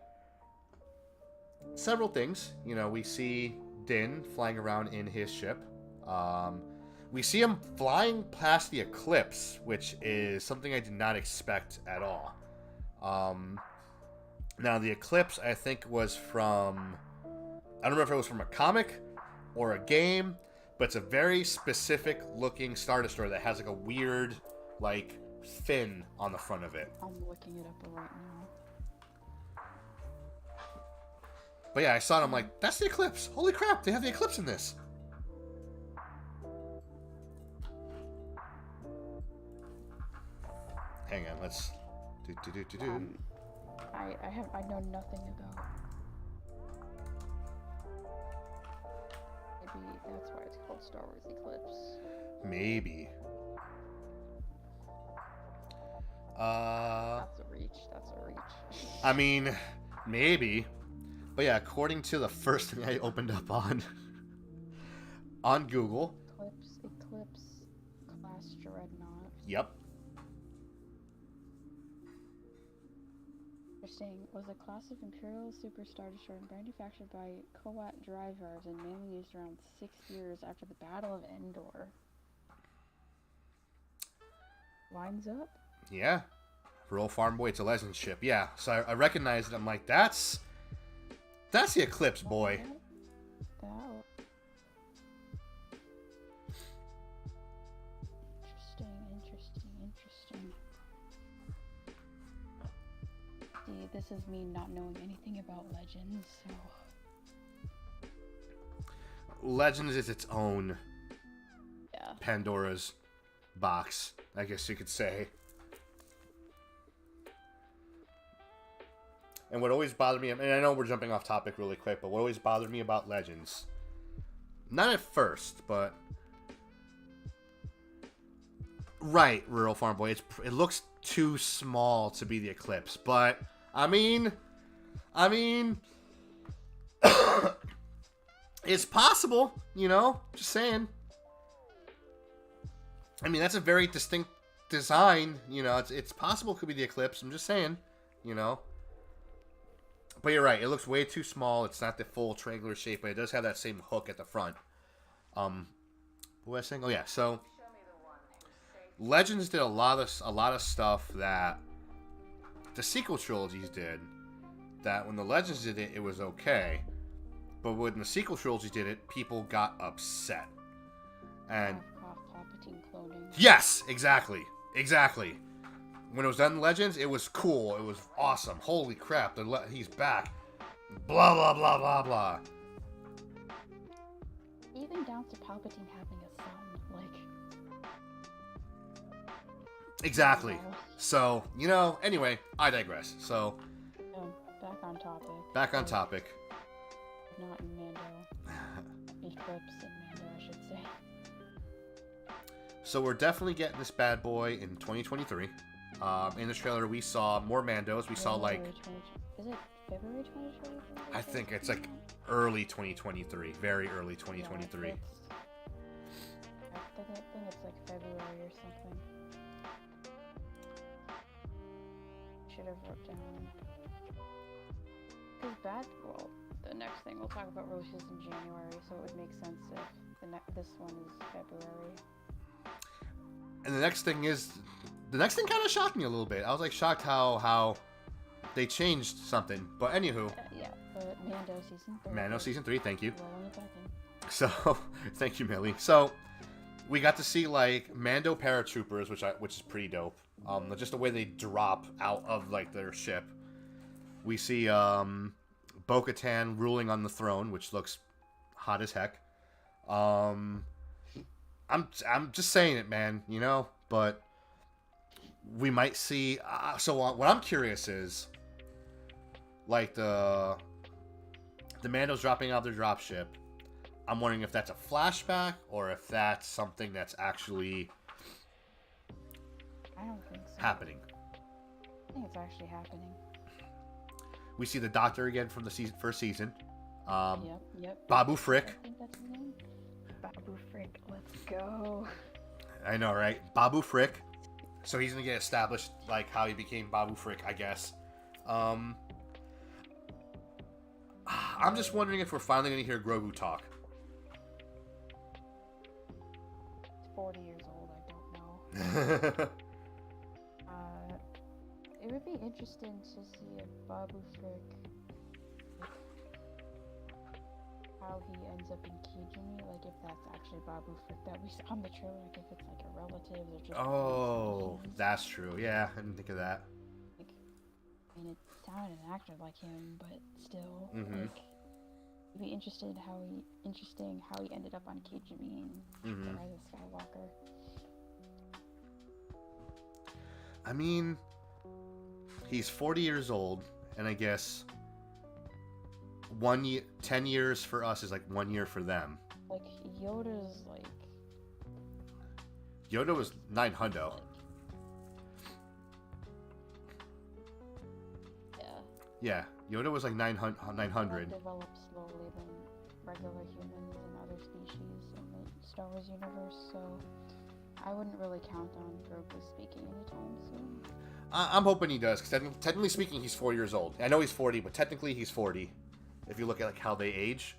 several things. You know, we see Din flying around in his ship. We see him flying past the eclipse, which is something I did not expect at all. Now, the eclipse, I think, was from... I don't remember if it was from a comic or a game, but it's a very specific looking Star Destroyer that has like a weird, like, fin on the front of it. I'm looking it up right now. But yeah, I saw it, I'm like, that's the eclipse. Holy crap, they have the eclipse in this. Hang on, let's I know nothing about. Maybe that's why it's called Star Wars Eclipse. Maybe. That's a reach. I mean, maybe. But yeah, according to the first thing I opened up on Google. Eclipse class Dreadnought. Yep. Interesting. Was a class of Imperial Super Star Destroyer manufactured by Kowat drivers and mainly used around 6 years after the Battle of Endor. Lines up? Yeah. Rural Farm Boy, it's a legend ship. Yeah. So I recognized it. I'm like, that's the Eclipse, boy. That. Interesting. See, this is me not knowing anything about Legends, so... Legends is its own Yeah. Pandora's box, I guess you could say. And what always bothered me, and I know we're jumping off topic really quick, but what always bothered me about Legends, not at first, but right, Rural Farm Boy, it looks too small to be the Eclipse, but I mean, it's possible, you know, just saying. I mean, that's a very distinct design, you know, it's possible it could be the Eclipse, I'm just saying, you know. But you're right, it looks way too small, it's not the full triangular shape, but it does have that same hook at the front. What was I saying? Oh yeah, so Legends did a lot of stuff that the sequel trilogies did, that when the Legends did it, it was okay. But when the sequel trilogy did it, people got upset. And Palpatine cloning. yes, exactly. When it was done in Legends, it was cool. It was awesome. Holy crap, he's back. Blah, blah, blah, blah, blah. Even down to Palpatine having a son, like... Exactly. So, you know, anyway, I digress. So, back on topic. Not in Mando. Eclipse and Mando, I should say. So we're definitely getting this bad boy in 2023. In the trailer, we saw more Mandos. We saw like... Is it February 2023? I think it's like early 2023. Very early 2023. Yeah, I think it's like February or something. Should have wrote down. Because the next thing we'll talk about releases in January, so it would make sense if this one is February. And the next thing kind of shocked me a little bit. I was like shocked how they changed something. But anywho. Mando season 3, thank you. Rolling it back in. So, thank you, Millie. So, we got to see like Mando paratroopers, which is pretty dope. Just the way they drop out of like their ship. We see Bo-Katan ruling on the throne, which looks hot as heck. I'm just saying it, man, you know, but we might see. What I'm curious is, like the Mando's dropping out of their dropship. I'm wondering if that's a flashback or if that's something that's actually I don't think so. happening. I think it's actually happening. We see the Doctor again from the first season. Yep. Babu Frick. I think that's his name. Babu Frick, let's go. I know, right? Babu Frick. So he's gonna get established, like how he became Babu Frick, I guess. I'm just wondering if we're finally gonna hear Grogu talk. He's 40 years old. I don't know. It would be interesting to see if Babu Frick, how he ends up in Kijimi, like if that's actually Babu Frick that we saw in the trailer, like if it's like a relative or just. Oh, that's true. Yeah, I didn't think of that. Like, I mean, it sounded an actor like him, but still, Mm-hmm. like, it'd be interesting how he ended up on Kijimi and the Rise of Skywalker. I mean, he's 40 years old, and I guess 10 years for us is like 1 year for them. Like Yoda's like. Yoda was 900. Yeah, Yoda was like 900. Developed slowly than regular humans and other species in the Star Wars universe, so I wouldn't really count on Grogu speaking anytime soon. I'm hoping he does, because technically speaking, he's 4 years old. I know he's 40, but technically he's 40. If you look at like how they age,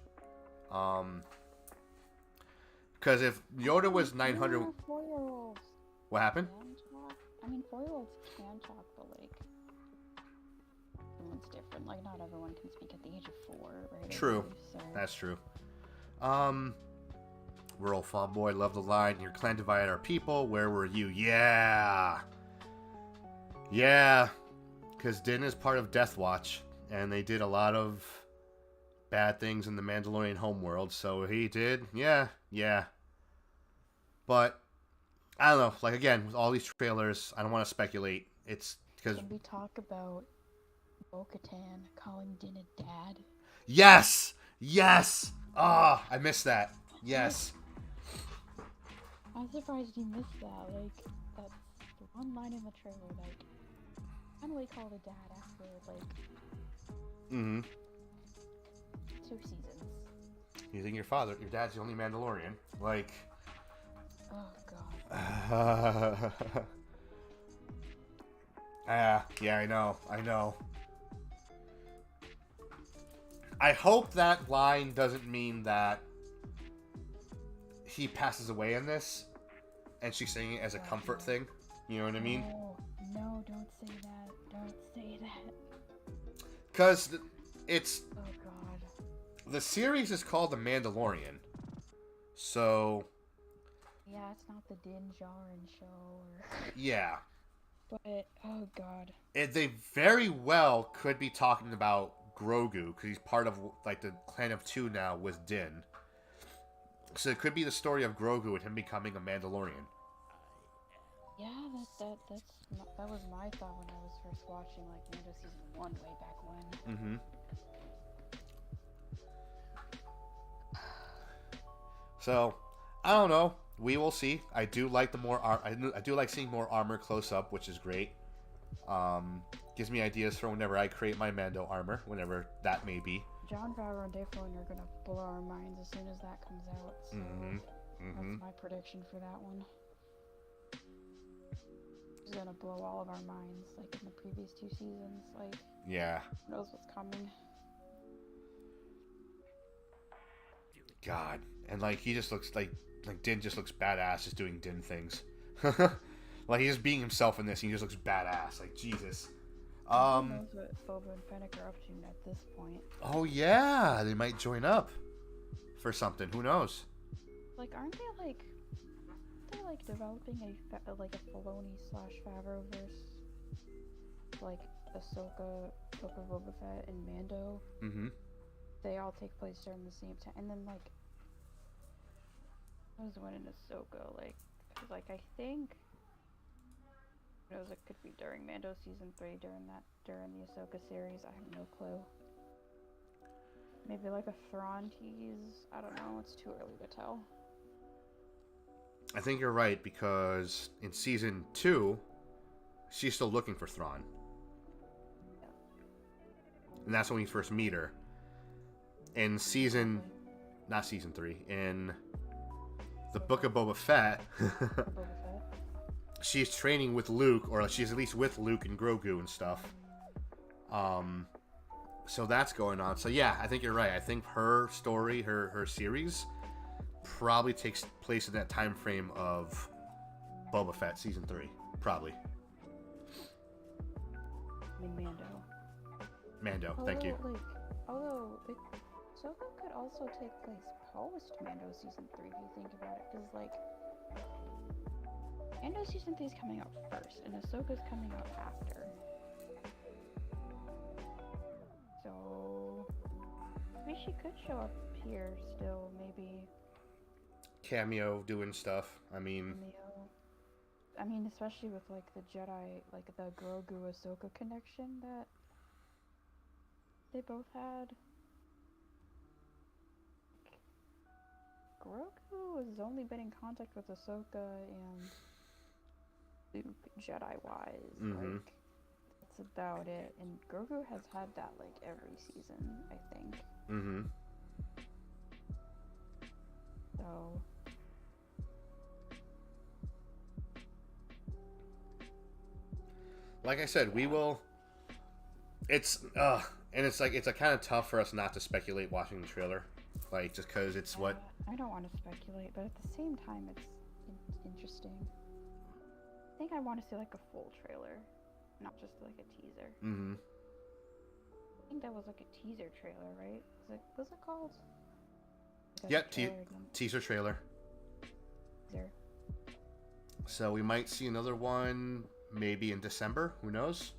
because if Yoda was 900, 4-year-olds. What happened? Can talk. I mean, 4-year-olds can talk, but like, everyone's different. Like, not everyone can speak at the age of 4, right? True. So. That's true. Rural Fall Boy, love the line. Your clan divided our people. Where were you? Yeah. Because Din is part of Death Watch, and they did a lot of bad things in the Mandalorian homeworld. So he did. Yeah. But I don't know. Like again, with all these trailers, I don't want to speculate. It's because Can we talk about Bo-Katan calling Din a dad? Yes. I missed that. Yes. I'm surprised you missed that. Like, that's the one line in the trailer. Like, finally called a dad after like 2 seasons. You think your dad's the only Mandalorian? Like. Oh god. Yeah, I know. I hope that line doesn't mean that he passes away in this, and she's saying it as a comfort thing. You know what I mean? No, don't say that. Don't say that. Because it's... Oh god. The series is called The Mandalorian. So... Yeah, it's not the Din Djarin show. Yeah. But, oh god. They very well could be talking about Grogu, because he's part of like the clan of 2 now with Din. So it could be the story of Grogu and him becoming a Mandalorian. Yeah, that was my thought when I was first watching like Mando season 1 way back when. So I don't know. We will see. I do like I do like seeing more armor close up, which is great. Gives me ideas for whenever I create my Mando armor, whenever that may be. Jon Favreau and Dave Filoni are gonna blow our minds as soon as that comes out. So that's my prediction for that one. He's gonna blow all of our minds, like in the previous 2 seasons. Like, yeah, who knows what's coming? God, and like he just looks like Din just looks badass, just doing Din things. Like he's just being himself in this, and he just looks badass. Like Jesus. Who knows what Boba and Fennec are up to at this point? Oh yeah, they might join up for something. Who knows? Like, aren't they like developing a Filoni / Favreau verse? Like Ahsoka, Boba Fett, and Mando. They all take place during the same time, and then like, I was one in Ahsoka, like I think Who knows? It could be during Mando season 3, during the Ahsoka series. I have no clue. Maybe like a Thrawn tease. I don't know. It's too early to tell. I think you're right, because in season 2, she's still looking for Thrawn. Yeah. And that's when we first meet her. In not season 3, in the Book of Boba Fett, she's training with Luke, or she's at least with Luke and Grogu and stuff. So that's going on. So yeah, I think you're right. I think her story, her series, probably takes place in that time frame of Boba Fett season 3. Probably. I mean, Mando, thank you. Although Ahsoka could also take place post Mando season 3 if you think about it, because like Mando season 3 is coming out first, and Ahsoka's coming out after. So maybe she could show up here still, maybe. Cameo doing stuff. I mean, especially with like the Jedi, like the Grogu Ahsoka connection that they both had. Grogu has only been in contact with Ahsoka and Luke Jedi-wise. Mm-hmm. Like, that's about it. And Grogu has had that like every season, I think. Mm-hmm. So like I said, we will. It's and it's like kind of tough for us not to speculate watching the trailer, like just because it's what. I don't want to speculate, but at the same time, it's interesting. I think I want to see like a full trailer, not just like a teaser. Mm-hmm. I think that was like a teaser trailer, right? What's it called? Yeah, teaser trailer. Teaser. So we might see another one maybe in December. Who knows?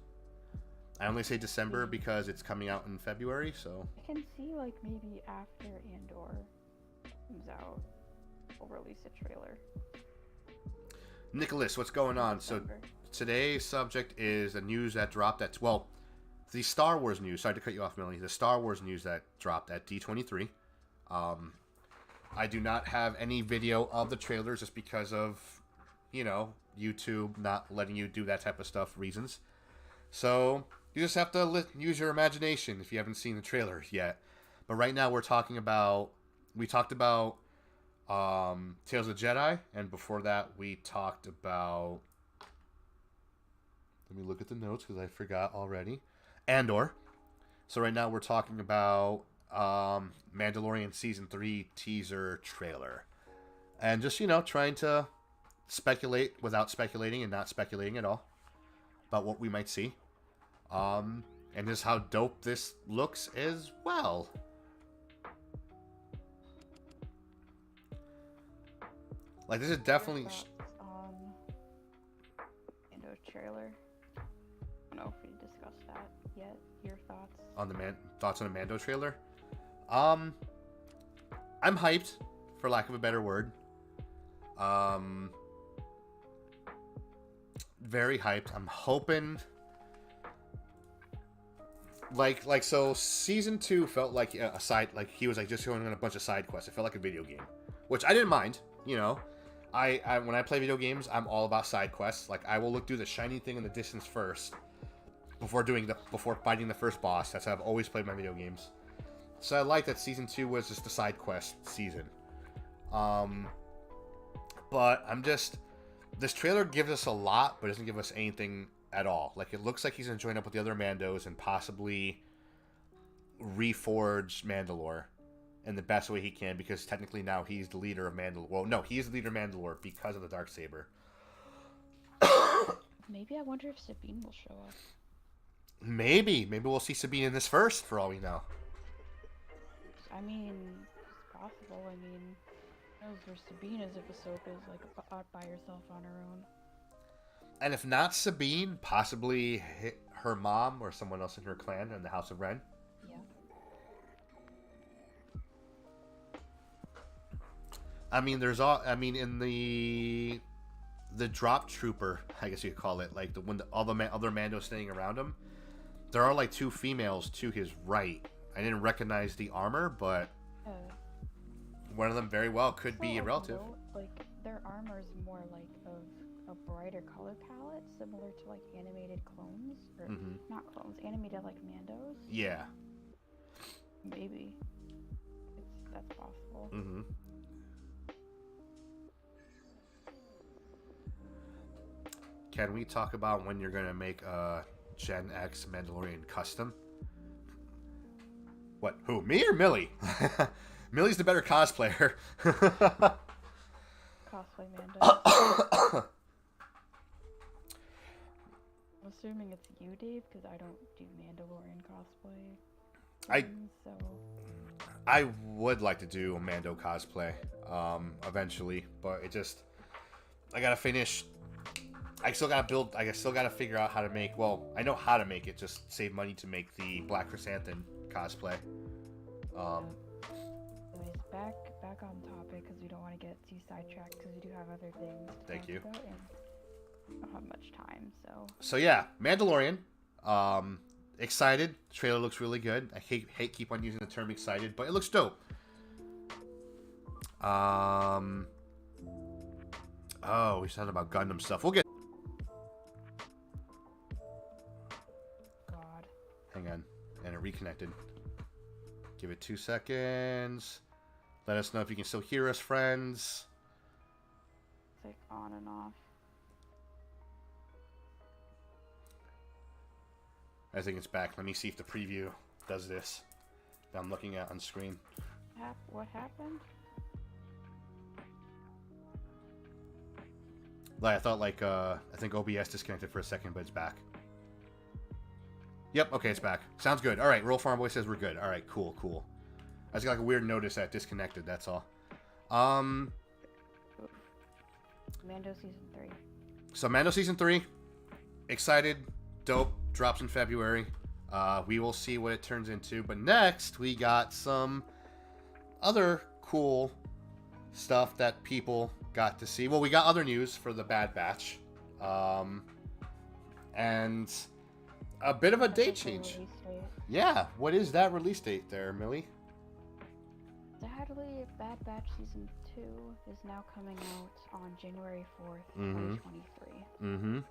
I only say December because it's coming out in February, so. I can see like maybe after Andor comes out, we'll release a trailer. Nicholas, what's going on? December. So today's subject is the news that dropped at, well, the Star Wars news. Sorry to cut you off, Millie. The Star Wars news that dropped at D23. I do not have any video of the trailers just because of, YouTube not letting you do that type of stuff reasons. So you just have to use your imagination if you haven't seen the trailer yet. But right now we talked about Tales of the Jedi, and before that we talked about, let me look at the notes because I forgot already, Andor. So right now we're talking about Mandalorian Season 3 teaser trailer. And just, trying to speculate without speculating and not speculating at all about what we might see. And just how dope this looks as well. Like, this is definitely... on Mando trailer. I don't know if we discussed that yet. Your thoughts? On the thoughts on the Mando trailer? I'm hyped, for lack of a better word. Very hyped. I'm hoping... So season 2 felt like a side, like he was like just going on a bunch of side quests. It felt like a video game, which I didn't mind. I when I play video games, I'm all about side quests. Like, I will do the shiny thing in the distance first before fighting the first boss. That's how I've always played my video games. So I like that season 2 was just a side quest season. But this trailer gives us a lot, but doesn't give us anything at all. Like, it looks like he's gonna join up with the other Mandos and possibly reforge Mandalore in the best way he can, because technically now he's the leader of Mandalore. Well, no, he is the leader of Mandalore because of the Darksaber. Maybe I wonder if Sabine will show up. Maybe we'll see Sabine in this first, for all we know. I mean, it's possible. I mean, who knows where Sabine is if Ahsoka's like out by herself on her own. And if not Sabine, possibly her mom or someone else in her clan in the House of Ren. Yeah. I mean, in the the drop trooper, I guess you could call it, like all the other Mandos standing around him, there are like 2 females to his right. I didn't recognize the armor, but one of them very well could be a relative. Like their armor is more like of a brighter color palette, similar to like animated clones, or not clones, animated like Mandos. Yeah. Maybe. That's possible. Can we talk about when you're gonna make a Gen X Mandalorian custom? What? Who? Me or Millie? Millie's the better cosplayer. Cosplay Mando. I'm assuming it's you, Dave, because I don't do Mandalorian cosplay. I would like to do a Mando cosplay eventually, but I gotta finish. I still gotta figure out how to make. Well, I know how to make it. Just save money to make the Black Chrysanthemum cosplay. Anyways, back on topic because we don't want to get too sidetracked because we do have other things to talk about and we don't have much time. So yeah, Mandalorian. Excited. The trailer looks really good. I hate keep on using the term excited, but it looks dope. Oh, we talking about Gundam stuff. We'll get. God. Hang on, and it reconnected. Give it 2 seconds. Let us know if you can still hear us, friends. It's like on and off. I think it's back. Let me see if the preview does this that I'm looking at on screen. What happened? I thought I think OBS disconnected for a second, but it's back. Yep, okay, it's back. Sounds good. Alright, Roll Farm Boy says we're good. Alright, cool. I just got a weird notice that disconnected, that's all. Mando Season 3. So Mando Season 3. Excited. Dope. Drops in February. We will see what it turns into. But next, we got some other cool stuff that people got to see. Well, we got other news for the Bad Batch. And a bit of a date change. Yeah, what is that release date there, Millie? Sadly, Bad Batch Season 2 is now coming out on January 4th, 2023.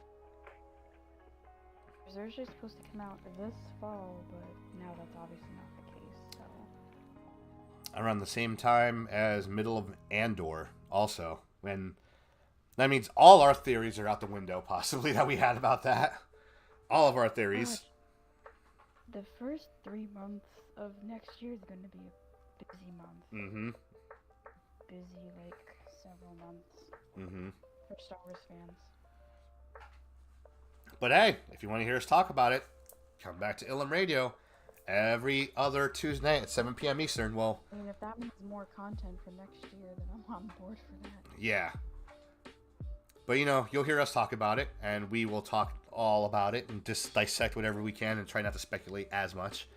It was originally supposed to come out this fall, but now that's obviously not the case, so... Around the same time as middle of Andor, also. When that means all our theories are out the window, possibly, that we had about that. All of our theories. The first 3 months of next year is going to be a busy month. Busy, several months. For Star Wars fans. But hey, if you want to hear us talk about it, come back to Ilum Radio every other Tuesday night at 7 p.m. Eastern. Well, I mean, if that means more content for next year, then I'm on board for that. Yeah. But, you'll hear us talk about it, and we will talk all about it and just dissect whatever we can and try not to speculate as much.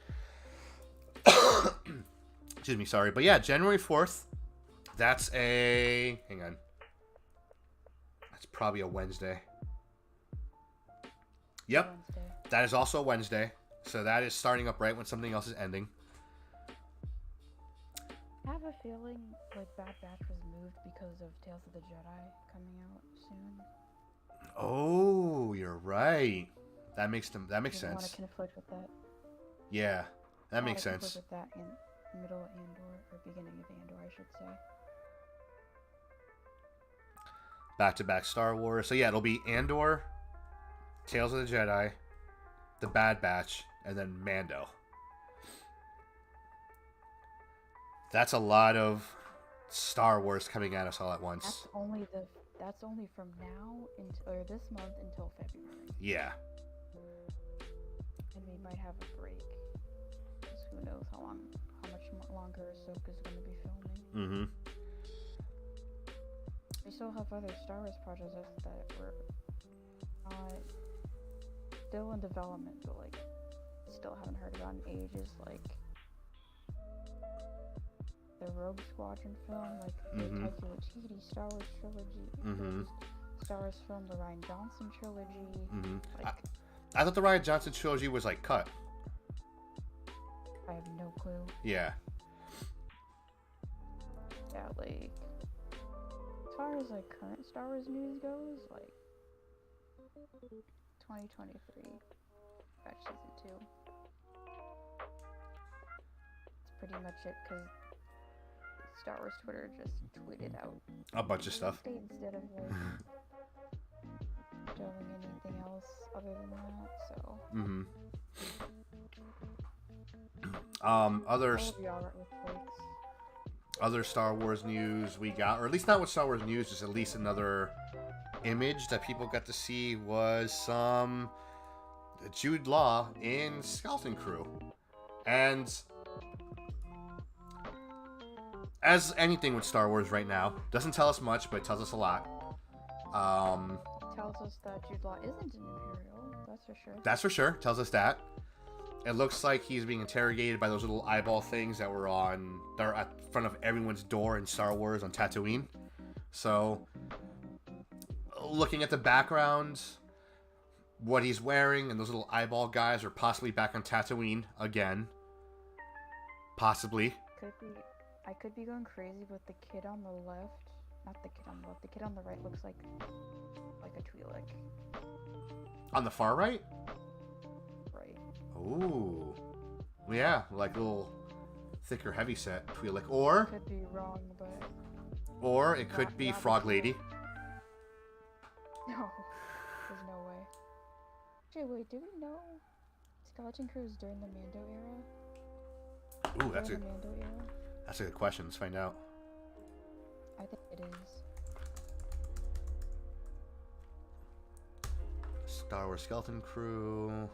Excuse me, sorry. But yeah, January 4th, that's hang on. That's probably a Wednesday. Yep, that is also a Wednesday. So that is starting up right when something else is ending. I have a feeling Bad Batch was moved because of Tales of the Jedi coming out soon. Oh, you're right. That makes sense. I want to conflict with that. Yeah, that makes sense. With that in middle of Andor, or beginning of Andor, I should say. Back-to-back Star Wars. So yeah, it'll be Andor, Tales of the Jedi, The Bad Batch, and then Mando. That's a lot of Star Wars coming at us all at once. That's only from now or this month until February. Yeah. And we might have a break. Because who knows how much longer Ahsoka's going to be filming. We still have other Star Wars projects that were still in development, but still haven't heard about in ages, the Rogue Squadron film, the Taika Waititi Star Wars trilogy, Star Wars film, the Rian Johnson trilogy. Mm-hmm. Like, I thought the Rian Johnson trilogy was like cut. I have no clue. Yeah. Yeah, like, as far as like current Star Wars news goes, like 2023 batch season 2. That's pretty much it, because Star Wars Twitter just tweeted out A bunch of stuff. instead of like showing anything else other than that. So. Mm-hmm. Other Star Wars news we got, or at least not with Star Wars news, just at least another image that people got to see was some Jude Law in Skeleton Crew. And as anything with Star Wars right now, doesn't tell us much, but it tells us a lot. Tells us that Jude Law isn't an Imperial, that's for sure. That's for sure. Tells us that. It looks like he's being interrogated by those little eyeball things that are at front of everyone's door in Star Wars on Tatooine. So, looking at the background, what he's wearing, and those little eyeball guys are possibly back on Tatooine again. Possibly. I could be going crazy, but the kid on the left, not the kid on the left, the kid on the right looks like a Twi'lek. On the far right? Right. Ooh. Yeah, like a little thicker, heavy set Twi'lek. Or Could be wrong, but... Or it could be Frog Lady. No. There's no way. Actually, wait, do we know Skeleton Crew is during the Mando era? Ooh, that's the Mando era? That's a good question. Let's find out. I think it is. Star Wars Skeleton Crew.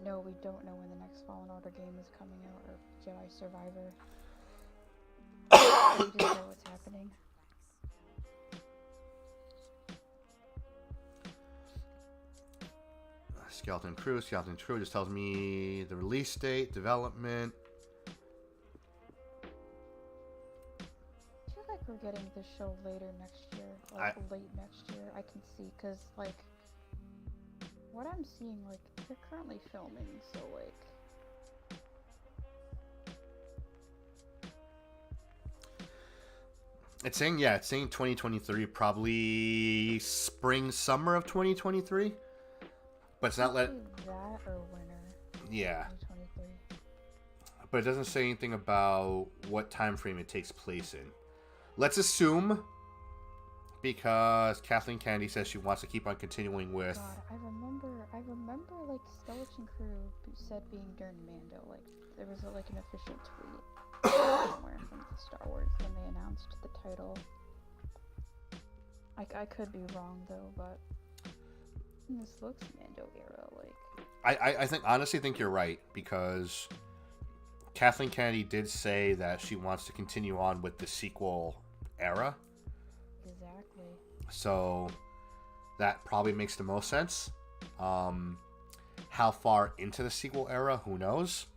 No, we don't know when the next Fallen Order game is coming out, or Jedi Survivor. We just know what's happening. Skeleton Crew just tells me the release date, development. I feel like we're getting this show later next year, like late next year. I can see, because like what I'm seeing, like they're currently filming, so like it's saying 2023, probably spring, summer of 2023. But it's not that or winter. Yeah. 2023. But it doesn't say anything about what time frame it takes place in. Let's assume, because Kathleen Kennedy says she wants to keep on continuing with. God, I remember like Skeleton Crew said being during Mando, like there was like an official tweet somewhere from the Star Wars when they announced the title. I could be wrong though, but this looks Mando era, like. I honestly think you're right, because Kathleen Kennedy did say that she wants to continue on with the sequel era. Exactly. So that probably makes the most sense. How far into the sequel era, who knows?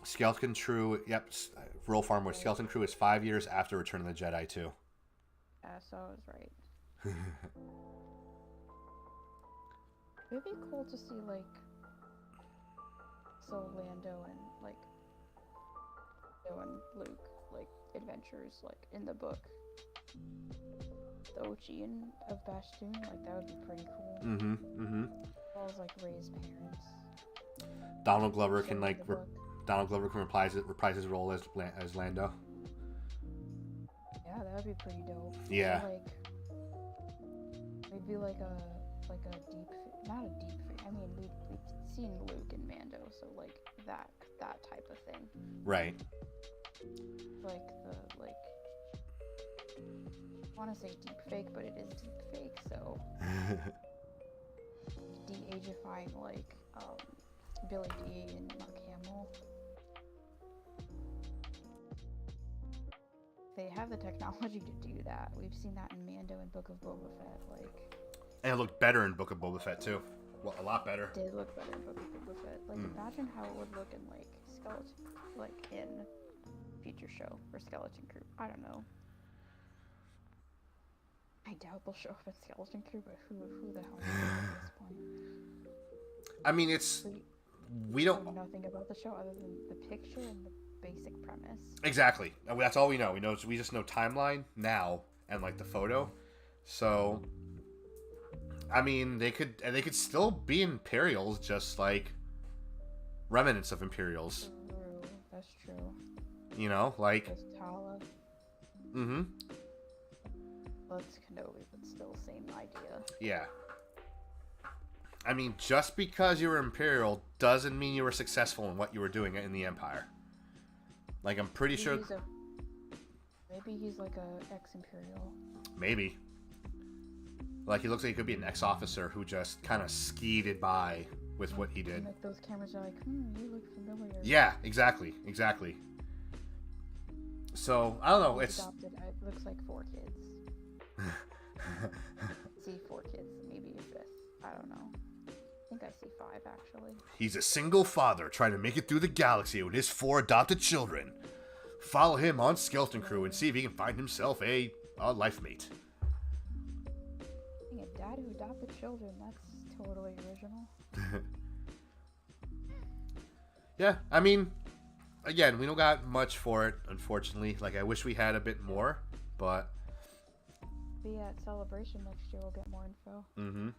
Skeleton Crew, yep, Roll Farm with Skeleton Crew is 5 years after Return of the Jedi too. Yeah, so I was right. It'd be cool to see like Lando and like Luke like adventures like in the book. The Ochian of Bastion, like that would be pretty cool. As well as like Rey's parents. Donald Glover can like reprise his role as Lando. Yeah, that would be pretty dope. Yeah. So, like maybe like a deep, not a deep. I mean, we've seen Luke and Mando, so like that type of thing. Right. Like I want to say deep fake, but it is deep fake. So de-agifying like Billy D and Mark Hamill. They have the technology to do that. We've seen that in Mando and Book of Boba Fett, like. And it looked better in Book of Boba Fett too. Well, a lot better. It did look better in Book of Boba Fett. Like, imagine how it would look in like Skeleton, like in future show for Skeleton Crew. I don't know. I doubt they'll show up in Skeleton Crew, but who the hell knows at this point? I mean, we don't know nothing about the show other than the picture and the basic premise. Exactly. That's all we know. We just know timeline now and like the photo. So, I mean, they could still be Imperials, just like remnants of Imperials. True. That's true. You know, like. There's Tala. Mm-hmm. Well, it's Kenobi, but still same idea. Yeah. I mean, just because you were Imperial doesn't mean you were successful in what you were doing in the Empire. Like, I'm pretty sure. Maybe he's like a ex-Imperial. Maybe. Like, he looks like he could be an ex-officer who just kind of skeeted by with what he did. Like, those cameras are like, you look familiar. Yeah, exactly. So, I don't know. It looks like 4 kids. See 4 kids, maybe a 5th. I don't know. I think I see 5, actually. He's a single father trying to make it through the galaxy with his 4 adopted children. Follow him on Skeleton Crew and see if he can find himself a life mate. Being a dad who adopted children, that's totally original. Yeah, I mean, again, we don't got much for it, unfortunately. Like, I wish we had a bit more, but... Be at Celebration next year, we'll get more info. Mm-hmm.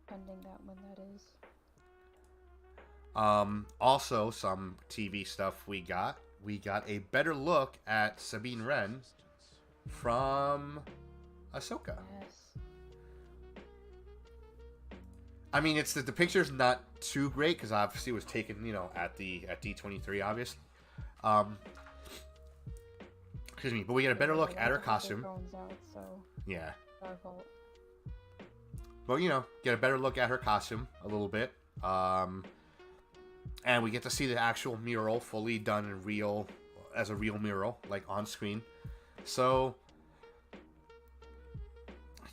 Pending that when that is. Also, some TV stuff we got. We got a better look at Sabine Wren from Ahsoka. Yes. I mean, the picture's not too great because obviously it was taken, at D23, obviously. Excuse me, but we get a better look at her costume. Out, so yeah. Our fault. But get a better look at her costume a little bit. And we get to see the actual mural fully done in as a real mural, like on screen. So,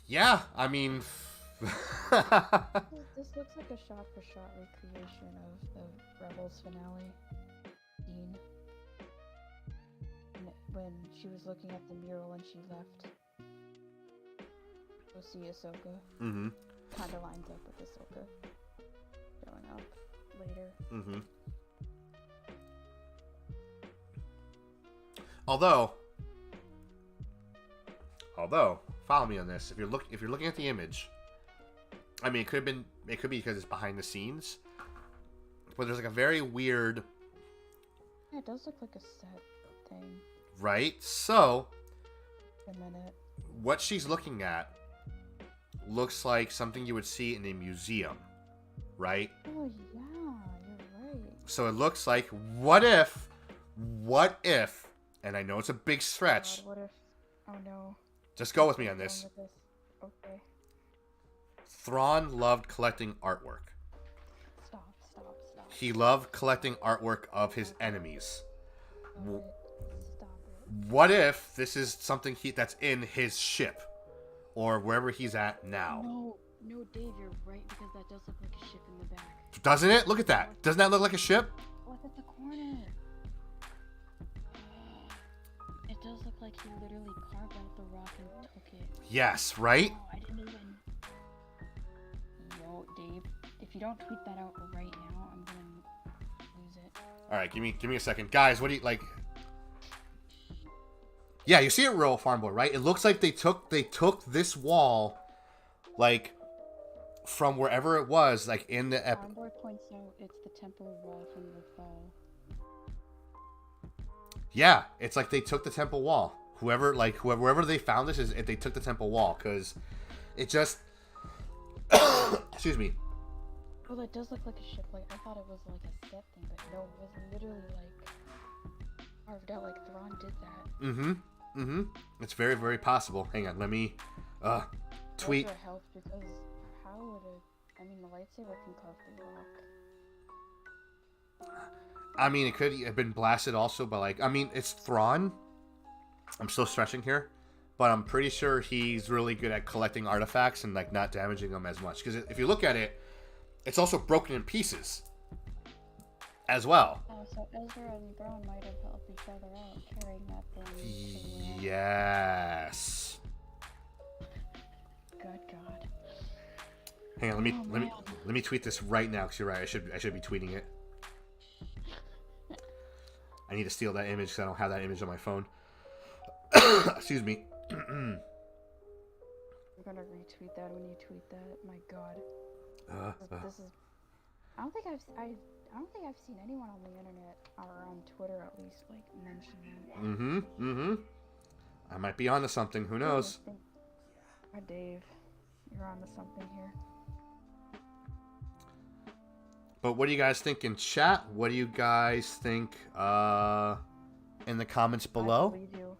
yeah, I mean, this looks like a shot-for-shot recreation of the Rebels finale scene. When she was looking at the mural and she left. We'll see Ahsoka. Mm-hmm. Kind of lines up with Ahsoka showing up later. Mm-hmm. Although, follow me on this. If you're looking at the image, I mean, it could be because it's behind the scenes, but there's like a very weird. Yeah, it does look like a set thing. Right. So, a minute. What she's looking at looks like something you would see in a museum, right? Oh yeah, you're right. So it looks like what if, and I know it's a big stretch. God, what if? Oh no. Just go with me on this. Okay. Thrawn loved collecting artwork. Stop. He loved collecting artwork of his enemies. Stop it. What if this is something that's in his ship? Or wherever he's at now. No, Dave, you're right, because that does look like a ship in the back. Doesn't it? Look at that. Doesn't that look like a ship? Look at the corner. It does look like he literally carved out the rock and took it. Yes, right? Oh, I didn't even... Yo, Dave, if you don't tweet that out right now, I'm gonna lose it. Alright, give me a second. Guys, what do you, like... Yeah, you see it real, Farm Boy, right? It looks like they took this wall, like, from wherever it was, like, in the... Farm Boy points out it's the temple wall from the fall. Yeah, it's like they took the temple wall. Whoever they found this, they took the temple wall, because it just... Excuse me. Well, it does look like a ship. Like, I thought it was like a step thing, but no, it was literally, like, carved out like Thrawn did that. Mm-hmm. It's very, very possible. Hang on, let me tweet. That helps because how would it? I mean, the lightsaber can carve the rock. I mean, it could have been blasted also, but like, I mean, it's Thrawn. I'm still stretching here, but I'm pretty sure he's really good at collecting artifacts and like not damaging them as much. Because if you look at it, it's also broken in pieces. as well. Oh, so Ezra and Thrawn might have helped each other out carrying that thing. Yes. Good God. Hang on, let me tweet this right now, because you're right. I should be tweeting it. I need to steal that image because I don't have that image on my phone. Excuse me. I'm gonna retweet that when you tweet that. My God. This is. I don't think I've seen anyone on the internet or on Twitter at least like mention that. I might be onto something. Who knows? Dave, you're onto something here. But what do you guys think in chat? What do you guys think in the comments below? I believe you.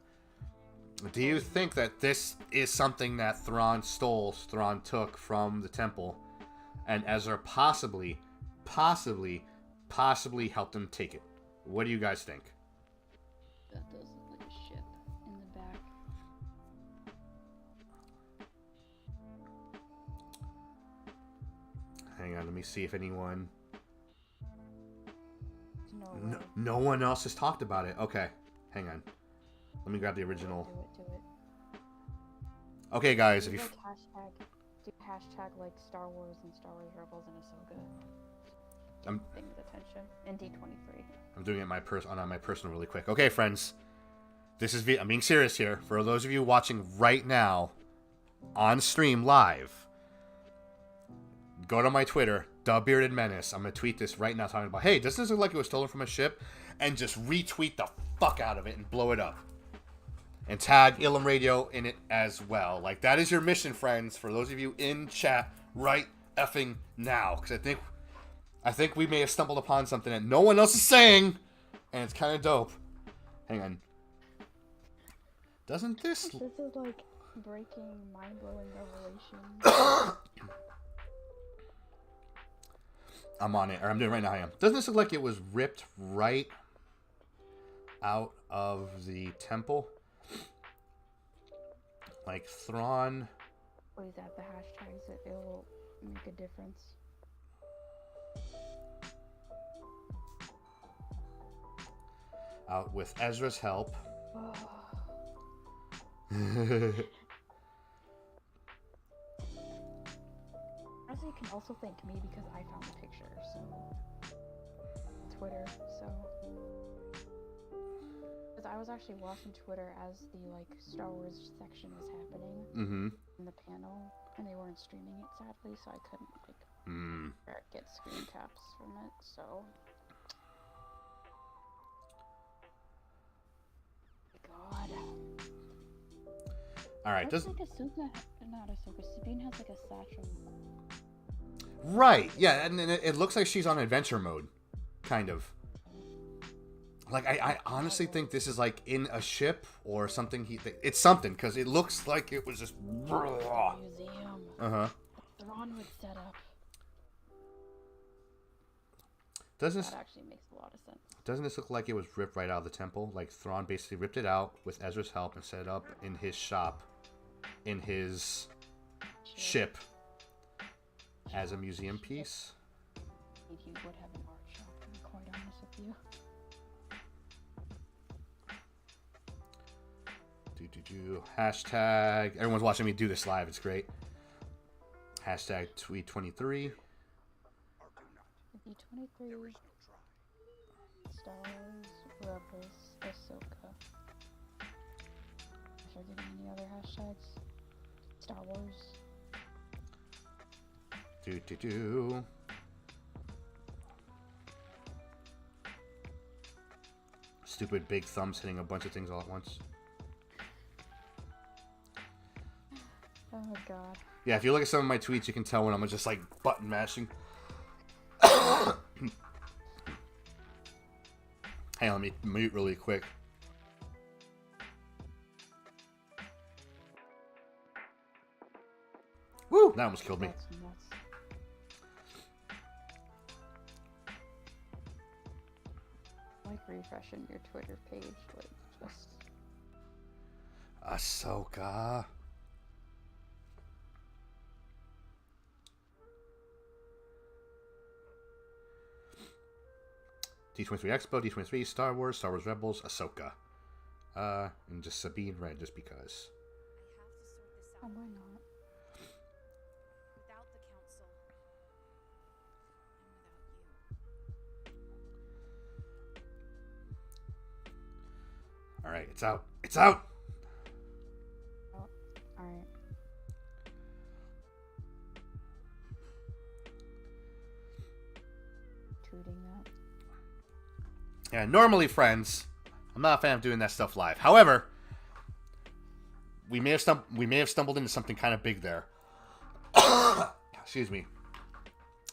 Do you think that this is something that Thrawn took from the temple, and Ezra possibly helped him take it? What do you guys think? That does look like a ship in the back. Hang on, let me see if anyone... No one else has talked about it. Okay, hang on. Let me grab the original. Do it. Okay, guys, do if you... hashtag like Star Wars and Star Wars Rebels and Ahsoka. I'm things attention. And D23. I'm doing it on my personal really quick. Okay, friends. I'm being serious here. For those of you watching right now on stream live, go to my Twitter, The Bearded Menace. I'm going to tweet this right now talking about, hey, doesn't this look like it was stolen from a ship? And just retweet the fuck out of it and blow it up. And tag Ilum Radio in it as well. Like, that is your mission, friends, for those of you in chat right effing now. Because I think we may have stumbled upon something that no one else is saying, and it's kind of dope. Hang on. Doesn't this... This is like breaking, mind-blowing revelation. I'm on it, or I'm doing it right now. I am. Doesn't this look like it was ripped right out of the temple? Like Thrawn. What is that? The hashtags, it will make a difference. Out with Ezra's help. Also, you can also thank me because I found the picture, so Twitter, so because I was actually watching Twitter as the like Star Wars section was happening in the panel, and they weren't streaming it sadly, so I couldn't like get screen caps from it. So God. All right, does like Ahsoka, not Ahsoka, Sabine has like a satchel. Right, yeah, and it looks like she's on adventure mode, kind of. Like, I honestly think this is like in a ship or something. It's something, because it looks like it was just... Museum. Thrawn would set up. That actually makes a lot of sense. Doesn't this look like it was ripped right out of the temple? Like, Thrawn basically ripped it out with Ezra's help and set it up in his shop, in his ship. As a museum piece. He would have an art shop, to be quite honest with you. Hashtag. Everyone's watching me do this live. It's great. Hashtag D23. D23. Star Wars Rebels Ahsoka. If I get any other hashtags, Star Wars. Stupid big thumbs hitting a bunch of things all at once. Oh my God. Yeah, if you look at some of my tweets, you can tell when I'm just like button mashing. Hang on, let me mute really quick. Woo! That almost killed me. That's nuts. Like refreshing your Twitter page, like just Ahsoka. D23 Expo, D23, Star Wars Rebels, Ahsoka. And just Sabine Red, just because. Oh, why not? Without the council and without you. Alright, it's out. It's out! Oh, alright. Tweeting that. Yeah, normally, friends, I'm not a fan of doing that stuff live. However, we may have stumbled into something kind of big there. Excuse me.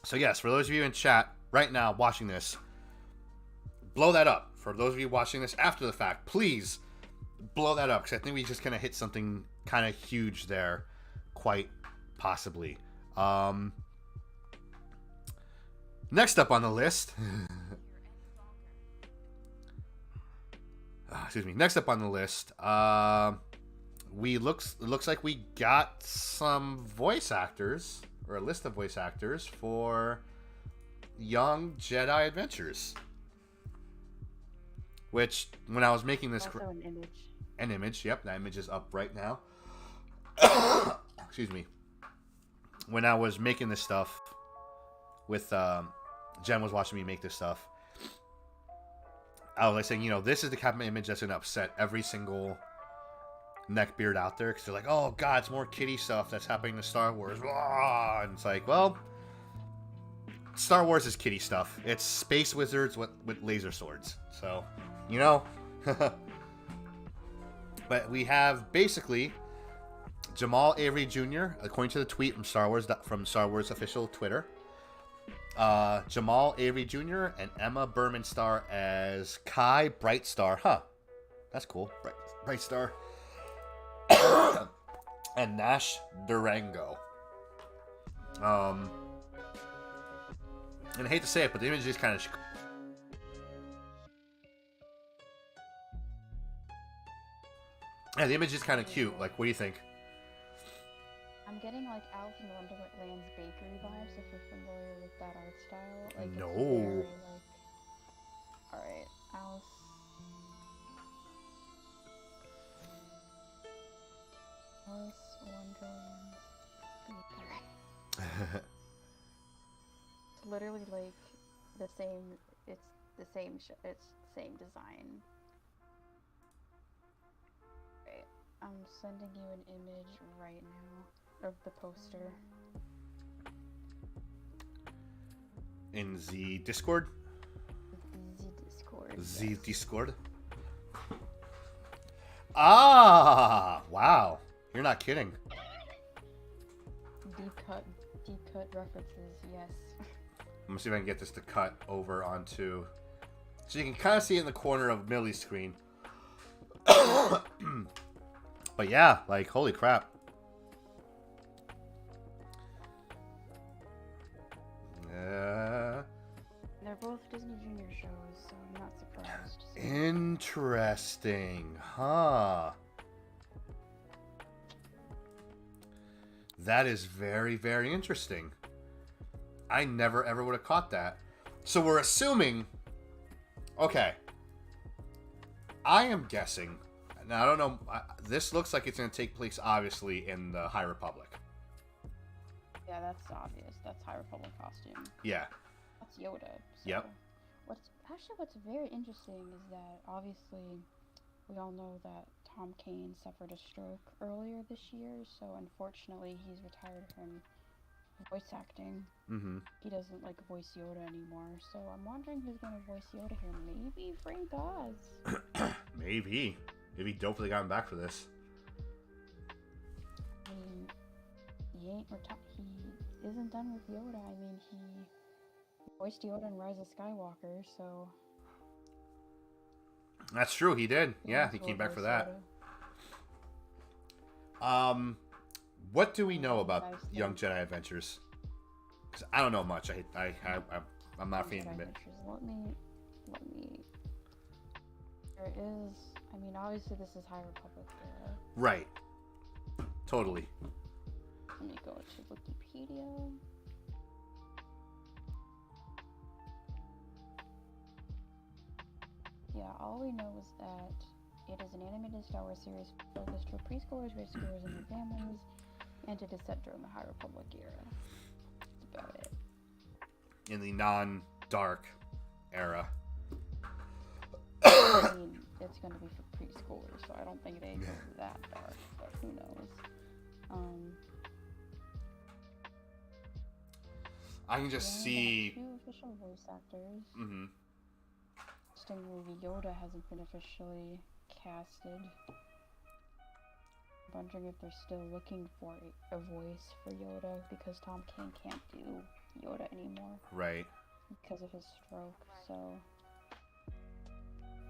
So yes, for those of you in chat right now watching this, blow that up. For those of you watching this after the fact, please blow that up, because I think we just kind of hit something kind of huge there, quite possibly. Next up on the list. Excuse me. Next up on the list, looks like we got some voice actors, or a list of voice actors for Young Jedi Adventures. Which, when I was making this, Also an image. An image. Yep, that image is up right now. Excuse me. When I was making this stuff with Jen was watching me make this stuff, I was like saying, you know, this is the kind of image that's going to upset every single neckbeard out there, because they're like, oh god, it's more kiddie stuff that's happening to Star Wars. And it's like, well, Star Wars is kiddie stuff. It's space wizards with laser swords. So, you know. But we have basically Jamal Avery Jr., according to the tweet from Star Wars official Twitter. Jamal Avery Jr. and Emma Berman star as Kai Brightstar. Huh. That's cool. Brightstar. And Nash Durango. And I hate to say it, but the image is kind of... Yeah, the image is kind of cute. Like, what do you think? I'm getting like Alice in Wonderland's bakery vibes, if you're familiar with that art style. Like, No. It's very, like... Alright, Alice Wonderland's bakery. It's literally like the same. It's the same. It's the same design. Right. I'm sending you an image right now of the poster. In the Discord? The Discord. The yes. Discord? Ah! Wow. You're not kidding. Deep cut references, yes. I'm gonna see if I can get this to cut over onto... So you can kind of see it in the corner of Millie's screen. But yeah, like, holy crap. They're both Disney Junior shows, so I'm not surprised. Interesting, huh? That is very, very interesting. I never ever would have caught that. So we're assuming... Okay. I am guessing... Now, I don't know... This looks like it's going to take place, obviously, in the High Republic. Yeah, that's obvious. That's High Republic costume. Yeah. That's Yoda. So Yep. What's very interesting is that obviously we all know that Tom Kane suffered a stroke earlier this year, so unfortunately he's retired from voice acting. Mm-hmm. He doesn't like voice Yoda anymore, so I'm wondering who's gonna voice Yoda here. Maybe Frank Oz. Maybe. It'd be dope if they got him back for this. I mean, he isn't done with Yoda. I mean, he voiced Yoda in Rise of Skywalker, so... That's true, he did. Yeah, he will came back for voice that. Yoda. What do we know about Nice thing. Young Jedi Adventures? Because I don't know much. I'm not a fan Jedi of it. Adventures. Let me... There is... I mean, obviously this is High Republic era. Right. Totally. Let me go to Wikipedia. Yeah, all we know is that it is an animated Star Wars series focused for preschoolers, grade schoolers, and their families, and it is set during the High Republic era. That's about it. In the non-dark era. I mean, it's going to be for preschoolers, so I don't think they go that dark, but who knows. I can just see... Two official voice actors. Mm-hmm. Interestingly, Yoda hasn't been officially casted. I'm wondering if they're still looking for a voice for Yoda, because Tom King can't do Yoda anymore. Right. Because of his stroke, so...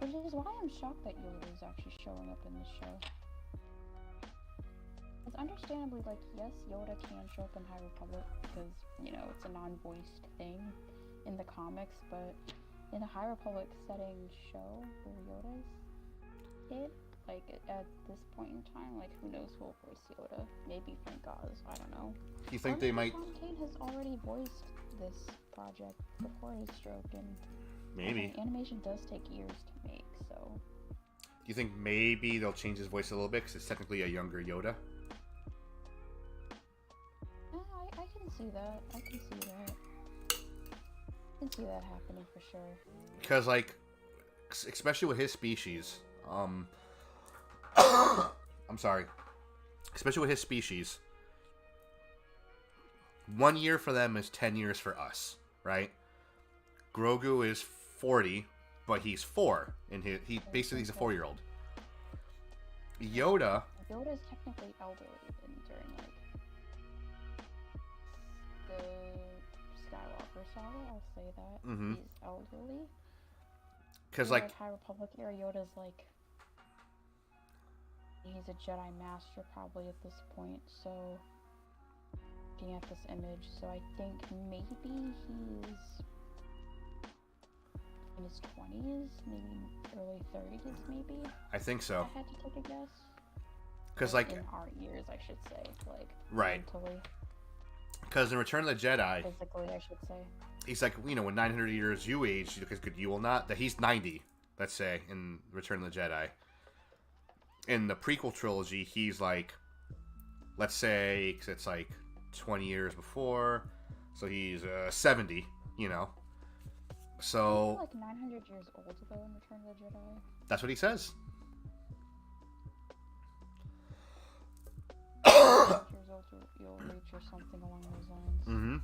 Which is why I'm shocked that Yoda is actually showing up in this show. It's understandably, like, yes, Yoda can show up in High Republic because, you know, it's a non-voiced thing in the comics, but in a High Republic setting show where Yoda's it, like, at this point in time, like, who knows who will voice Yoda? Maybe Frank Oz, I don't know. You think they might... Tom Kane has already voiced this project before his stroke, and Maybe. animation does take years to make, so... Do you think maybe they'll change his voice a little bit because it's technically a younger Yoda? I can see that. I can see that. I can see that happening for sure. Because, like, especially with his species, I'm sorry. Especially with his species, 1 year for them is 10 years for us, right? Grogu is 40, but he's 4, and he's a 4-year-old. Yoda Is technically elderly during, like, the Skywalker saga, I'll say that. Mhm. He's elderly. because, Like, like, High Republic era, Yoda's, like... He's a Jedi Master probably at this point, so... Looking at this image, so I think maybe he's... in his 20s, maybe early 30s, maybe? I think so. I had to take a guess. Because, Or like, in our years, I should say, like, right. mentally, Because in Return of the Jedi, physically, I should say. he's like, you know, when 900 years you age, because you will not, that he's 90, let's say, in Return of the Jedi. In the prequel trilogy, he's like, let's say, because it's like 20 years before, so he's 70, you know. So, Like 900 years old ago in Return of the Jedi. that's what he says. years old you'll reach or something along those lines. Mm-hmm.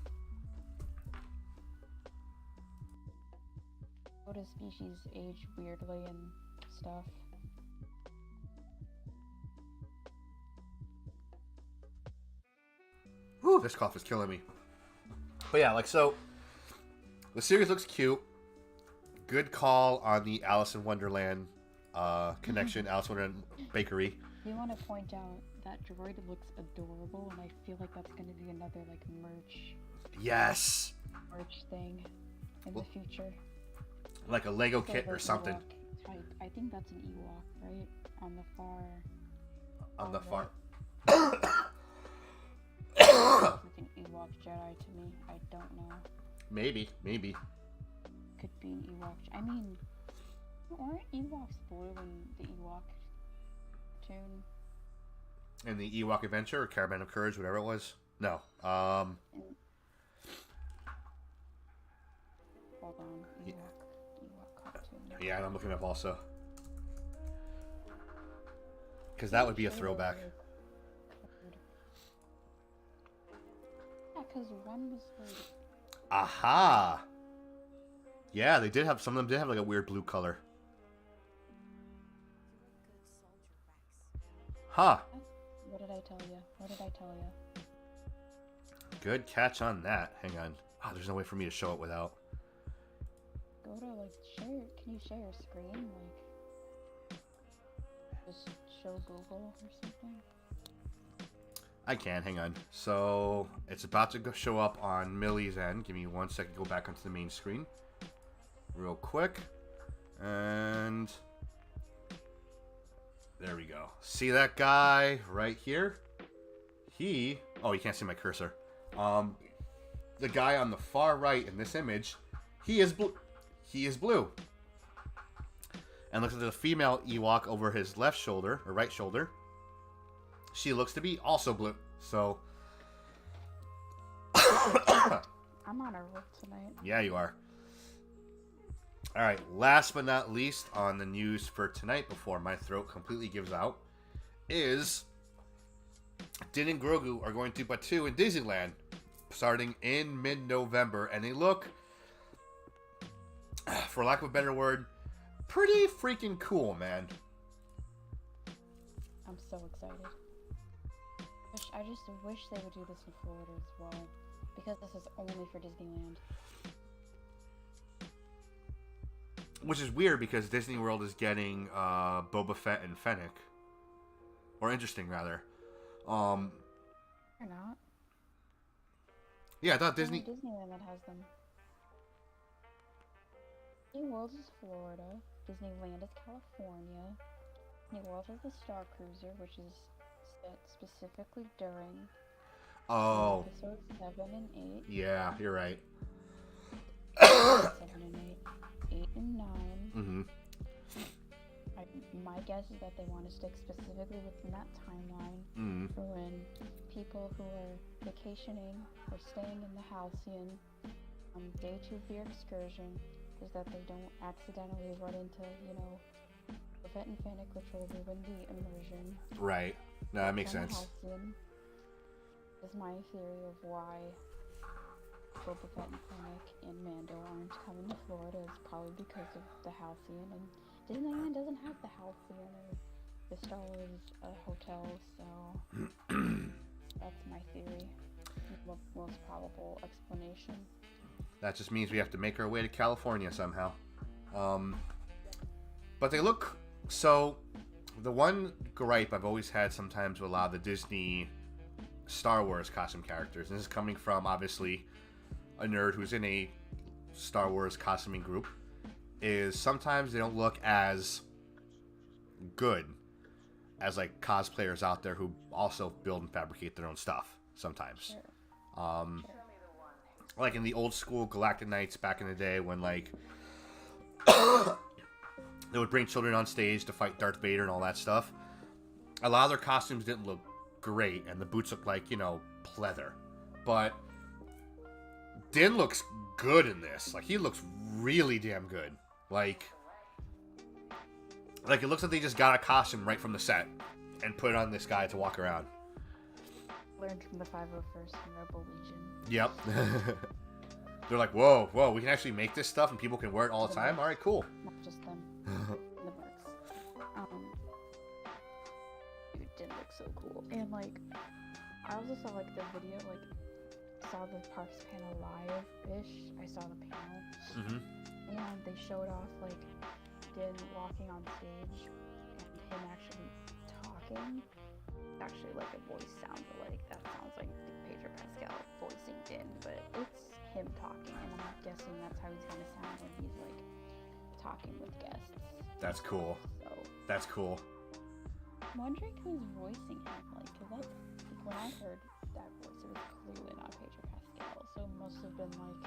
Yoda's species age weirdly and stuff. Whew, this cough is killing me. But yeah, like, so, the series looks cute. Good call on the Alice in Wonderland connection, Alice in Wonderland Bakery. I do want to point out that droid looks adorable, and I feel like that's going to be another, like, merch Yes! thing in the future. Like a Lego So, kit or like, something. Ewok type. I think that's an Ewok, right? On the far... On the far. Like an Ewok Jedi to me. I don't know. Maybe. Could be an Ewok. I mean, aren't Ewoks blue in the Ewok tune? In the Ewok Adventure or Caravan of Courage, whatever it was. No. Hold on. Ewok cartoon. Yeah, I'm looking up also. Because that would be a throwback. Yeah, because one was like... Aha! Yeah, they did have, some of them did have like a weird blue color. Huh. What did I tell you? Good catch on that. Hang on. Oh, there's no way for me to show it without. Go to, like, share... Can you share your screen? Like... Just show Google or something? I can, hang on. So, it's about to show up on Millie's end. Give me 1 second, go back onto the main screen. Real quick. And... there we go. See that guy right here? He... oh, you can't see my cursor. The guy on the far right in this image, he is blue. He is blue. and looks at the female Ewok over his left shoulder, or right shoulder. She looks to be also blue. So, I'm on a roll tonight. yeah, you are. All right, last but not least on the news for tonight, before my throat completely gives out, is Din and Grogu are going to Batuu in Disneyland starting in mid-November, and they look, for lack of a better word, pretty freaking cool, man. I'm so excited. I just wish they would do this in Florida as well, because this is only for Disneyland. Which is weird because Disney World is getting Boba Fett and Fennec. Or interesting, rather. Or not. Yeah, I thought Disney... It's only Disneyland that has them. Disney World is Florida. Disneyland is California. Disney World has the Star Cruiser, which is set specifically during episodes 7 and 8. Yeah, you're right. 7 and 8. 8 and 9. Mm-hmm. My guess is that they want to stick specifically within that timeline for when people who are vacationing or staying in the Halcyon on day 2 of their excursion, is that they don't accidentally run into, Boba Fett and Fennec, which will ruin the immersion. Right. No, that makes sense. Halcyon is my theory of why Boba Fett and Fennec and Mando aren't coming to Florida, is probably because of the Halcyon, and Disneyland doesn't have the Halcyon or the Star Wars hotel, so that's my theory. The most probable explanation. That just means we have to make our way to California somehow. But they look... So, the one gripe I've always had sometimes with a lot of the Disney Star Wars costume characters, and this is coming from, obviously, a nerd who's in a Star Wars costuming group, is sometimes they don't look as good as, like, cosplayers out there who also build and fabricate their own stuff sometimes. Sure. Like in the old school Galactic Knights back in the day when, like, they would bring children on stage to fight Darth Vader and all that stuff. A lot of their costumes didn't look great, and the boots looked like, pleather. But Din looks good in this. Like, he looks really damn good. Like it looks like they just got a costume right from the set and put it on this guy to walk around. Learned from the 501st and Rebel Legion. Yep. They're like, whoa, we can actually make this stuff and people can wear it all the time? Alright, cool. Not just them. The mercs. Dude, Din looks so cool. And, like, I also saw, like, the video, like, saw the Parks panel live-ish. I saw the panel. Mm-hmm. And they showed off, like, Din walking on stage and him actually talking. Actually, like, a voice sounded like, that sounds like Pedro Pascal voicing Din, but it's him talking, and I'm guessing that's how he's gonna sound when he's, like, talking with guests. That's cool. So, That's cool. I'm wondering who's voicing him, like, cause that's, like, when I heard that voice, it was clearly not Pedro Pascal, so it must have been, like,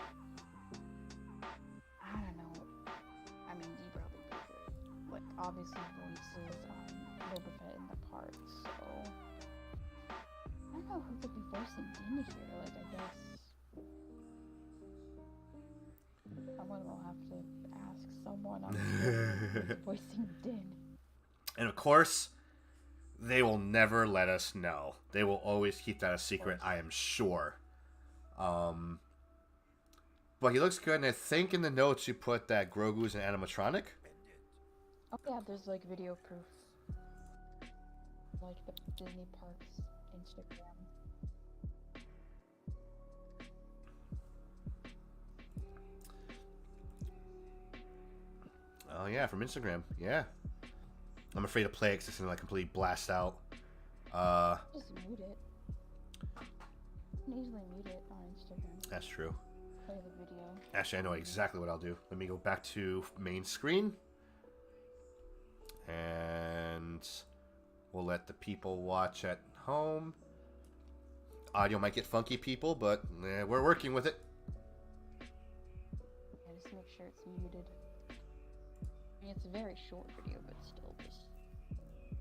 I don't know. I mean, he probably like, obviously voices Boba Fett in the parts, so I don't know who could be voicing Din here. Like, I guess someone will have to ask someone on who's voicing Din. And of course, they will never let us know. They will always keep that a secret, I am sure. But he looks good, and I think in the notes you put that Grogu's an animatronic. Oh yeah, there's like video proof. Like the Disney Parks Instagram. Oh yeah, from Instagram. Yeah. I'm afraid to play it because it's gonna like completely blast out. Just mute it. You can easily mute it on Instagram. That's true. Play the video. Actually, I know exactly what I'll do. Let me go back to main screen. And we'll let the people watch at home. Audio might get funky, people, but we're working with it. Yeah, just make sure it's muted. mean, it's a very short video, but still, just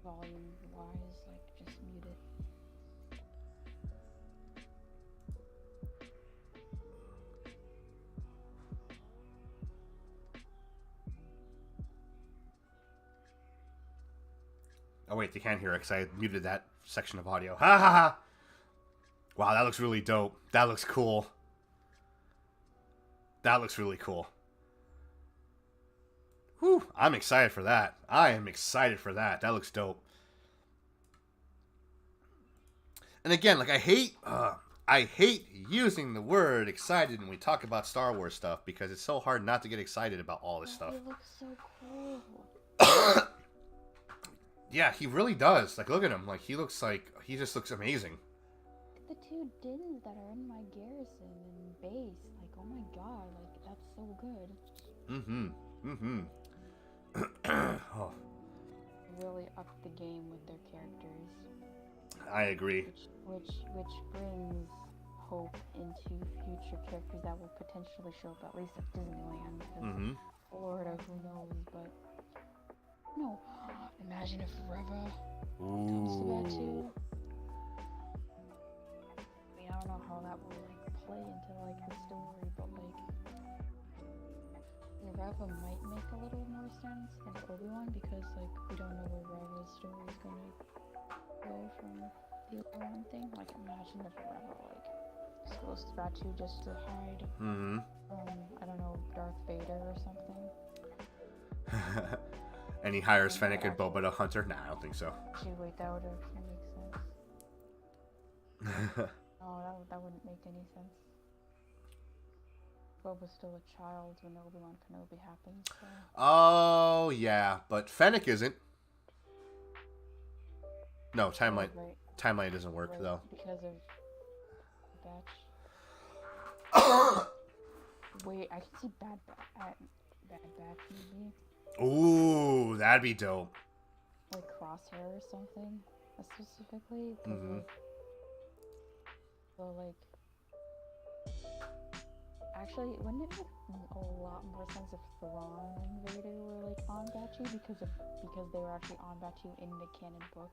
volume-wise, like, just mute it. Oh wait, they can't hear it because I muted that section of audio. Ha ha ha! Wow, that looks really dope. That looks cool. That looks really cool. Whew, I'm excited for that. I am excited for that. That looks dope. And again, like I hate using the word excited when we talk about Star Wars stuff because it's so hard not to get excited about all this stuff. It looks so cool. Yeah, he really does. Like, look at him. Like, he just looks amazing. The two Dins that are in my garrison and base, like, oh my god, like, that's so good. Oh. Really upped the game with their characters. I agree. Which brings hope into future characters that will potentially show up at least at Disneyland. Because Florida, who knows, but... No. Imagine if Reva comes to that too. I mean, I don't know how that will like play into like the story, but like Reva might make a little more sense than Obi-Wan because like we don't know where Reva's story is gonna go from the Obi-Wan thing. Like imagine if Reva like goes to Batu just to hide from I don't know Darth Vader or something. And he hires Fennec and Boba to hunt her? Nah, I don't think so. Actually, wait, that would actually make sense. No, that wouldn't make any sense. Boba's still a child when Obi-Wan Kenobi happens, so... Oh, yeah, but Fennec isn't. No, timeline. Right. Timeline doesn't work, Right, though. because of Batch. Wait, I can see Bad Batch maybe. Ooh, that'd be dope. Like Crosshair or something, specifically. Like, so like, actually, wouldn't it make a lot more sense if Thrawn and Vader were like on Batu because they were actually on Batu in the canon book?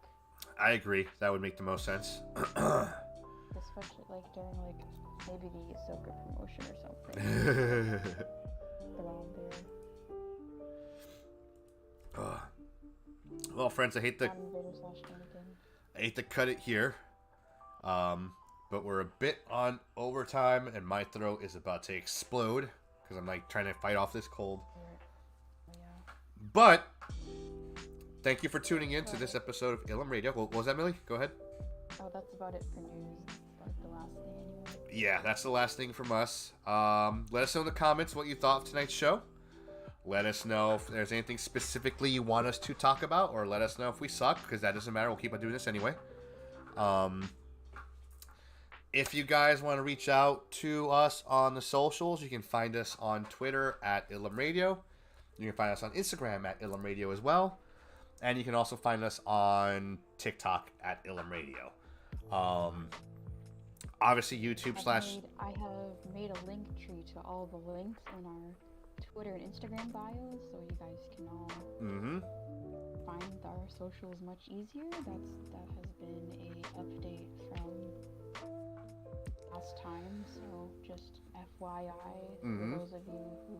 I agree. That would make the most sense. Especially like during like maybe the Ahsoka promotion or something. Thrawn there. Well, friends, I hate to cut it here, but we're a bit on overtime, and my throat is about to explode because I'm like trying to fight off this cold. Yeah. But thank you for tuning in to this episode of Ilum Radio. What was that, Millie? Go ahead. Oh, that's about it for news. That's the last thing anyway. Yeah, that's the last thing from us. Let us know in the comments what you thought of tonight's show. Let us know if there's anything specifically you want us to talk about, or let us know if we suck, because that doesn't matter. We'll keep on doing this anyway. If you guys want to reach out to us on the socials, you can find us on Twitter at Ilum Radio. You can find us on Instagram at Ilum Radio as well. And you can also find us on TikTok at Ilum Radio. Obviously, YouTube / I have made a link tree to all the links in our Twitter and Instagram bios, so you guys can all find our socials much easier. That has been a update from last time, so just FYI for those of you who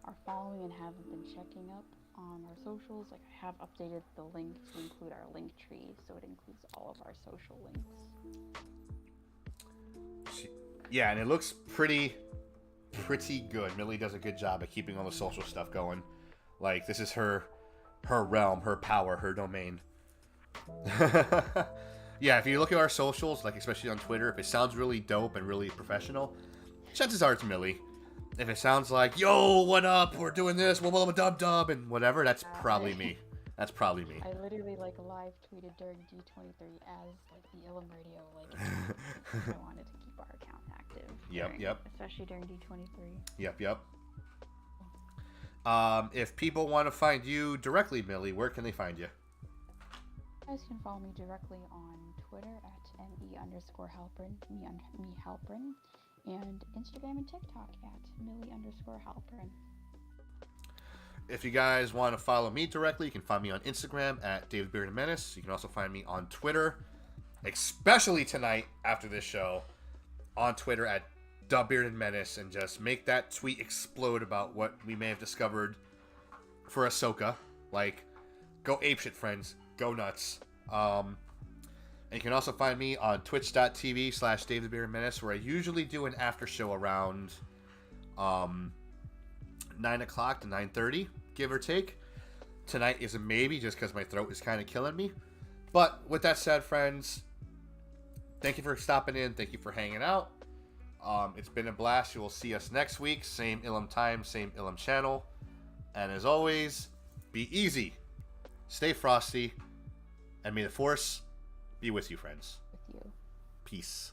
are following and haven't been checking up on our socials. Like I have updated the link to include our link tree, so it includes all of our social links. Yeah, and it looks pretty good. Millie does a good job at keeping all the social stuff going. Like, this is her realm, her power, her domain. Yeah, if you look at our socials, like especially on Twitter, if it sounds really dope and really professional, chances are it's Millie. If it sounds like, yo, what up, we're doing this, dub, and whatever, that's probably me. That's probably me. I literally like live tweeted during D23 as like the Ilum Radio, like I wanted to keep our account active. Yep. Especially during D23. Yep. If people want to find you directly, Millie, where can they find you? You guys can follow me directly on Twitter at me_Halprin, me Halprin, and Instagram and TikTok at Millie_Halprin. if you guys want to follow me directly, you can find me on Instagram at David Beard and Menace. You can also find me on Twitter, especially tonight after this show, on Twitter at The Beard and Menace, and just make that tweet explode about what we may have discovered for Ahsoka. Like, go apeshit, friends. Go nuts. And you can also find me on twitch.tv/DaveTheBeardandMenace, where I usually do an after show around 9 o'clock to 9:30, give or take. Tonight is a maybe, just because my throat is kind of killing me. But with that said, friends, thank you for stopping in. Thank you for hanging out. It's been a blast. You will see us next week. Same Ilum time, same Ilum channel. And as always, be easy, stay frosty, and may the Force be with you, friends. With you. Peace.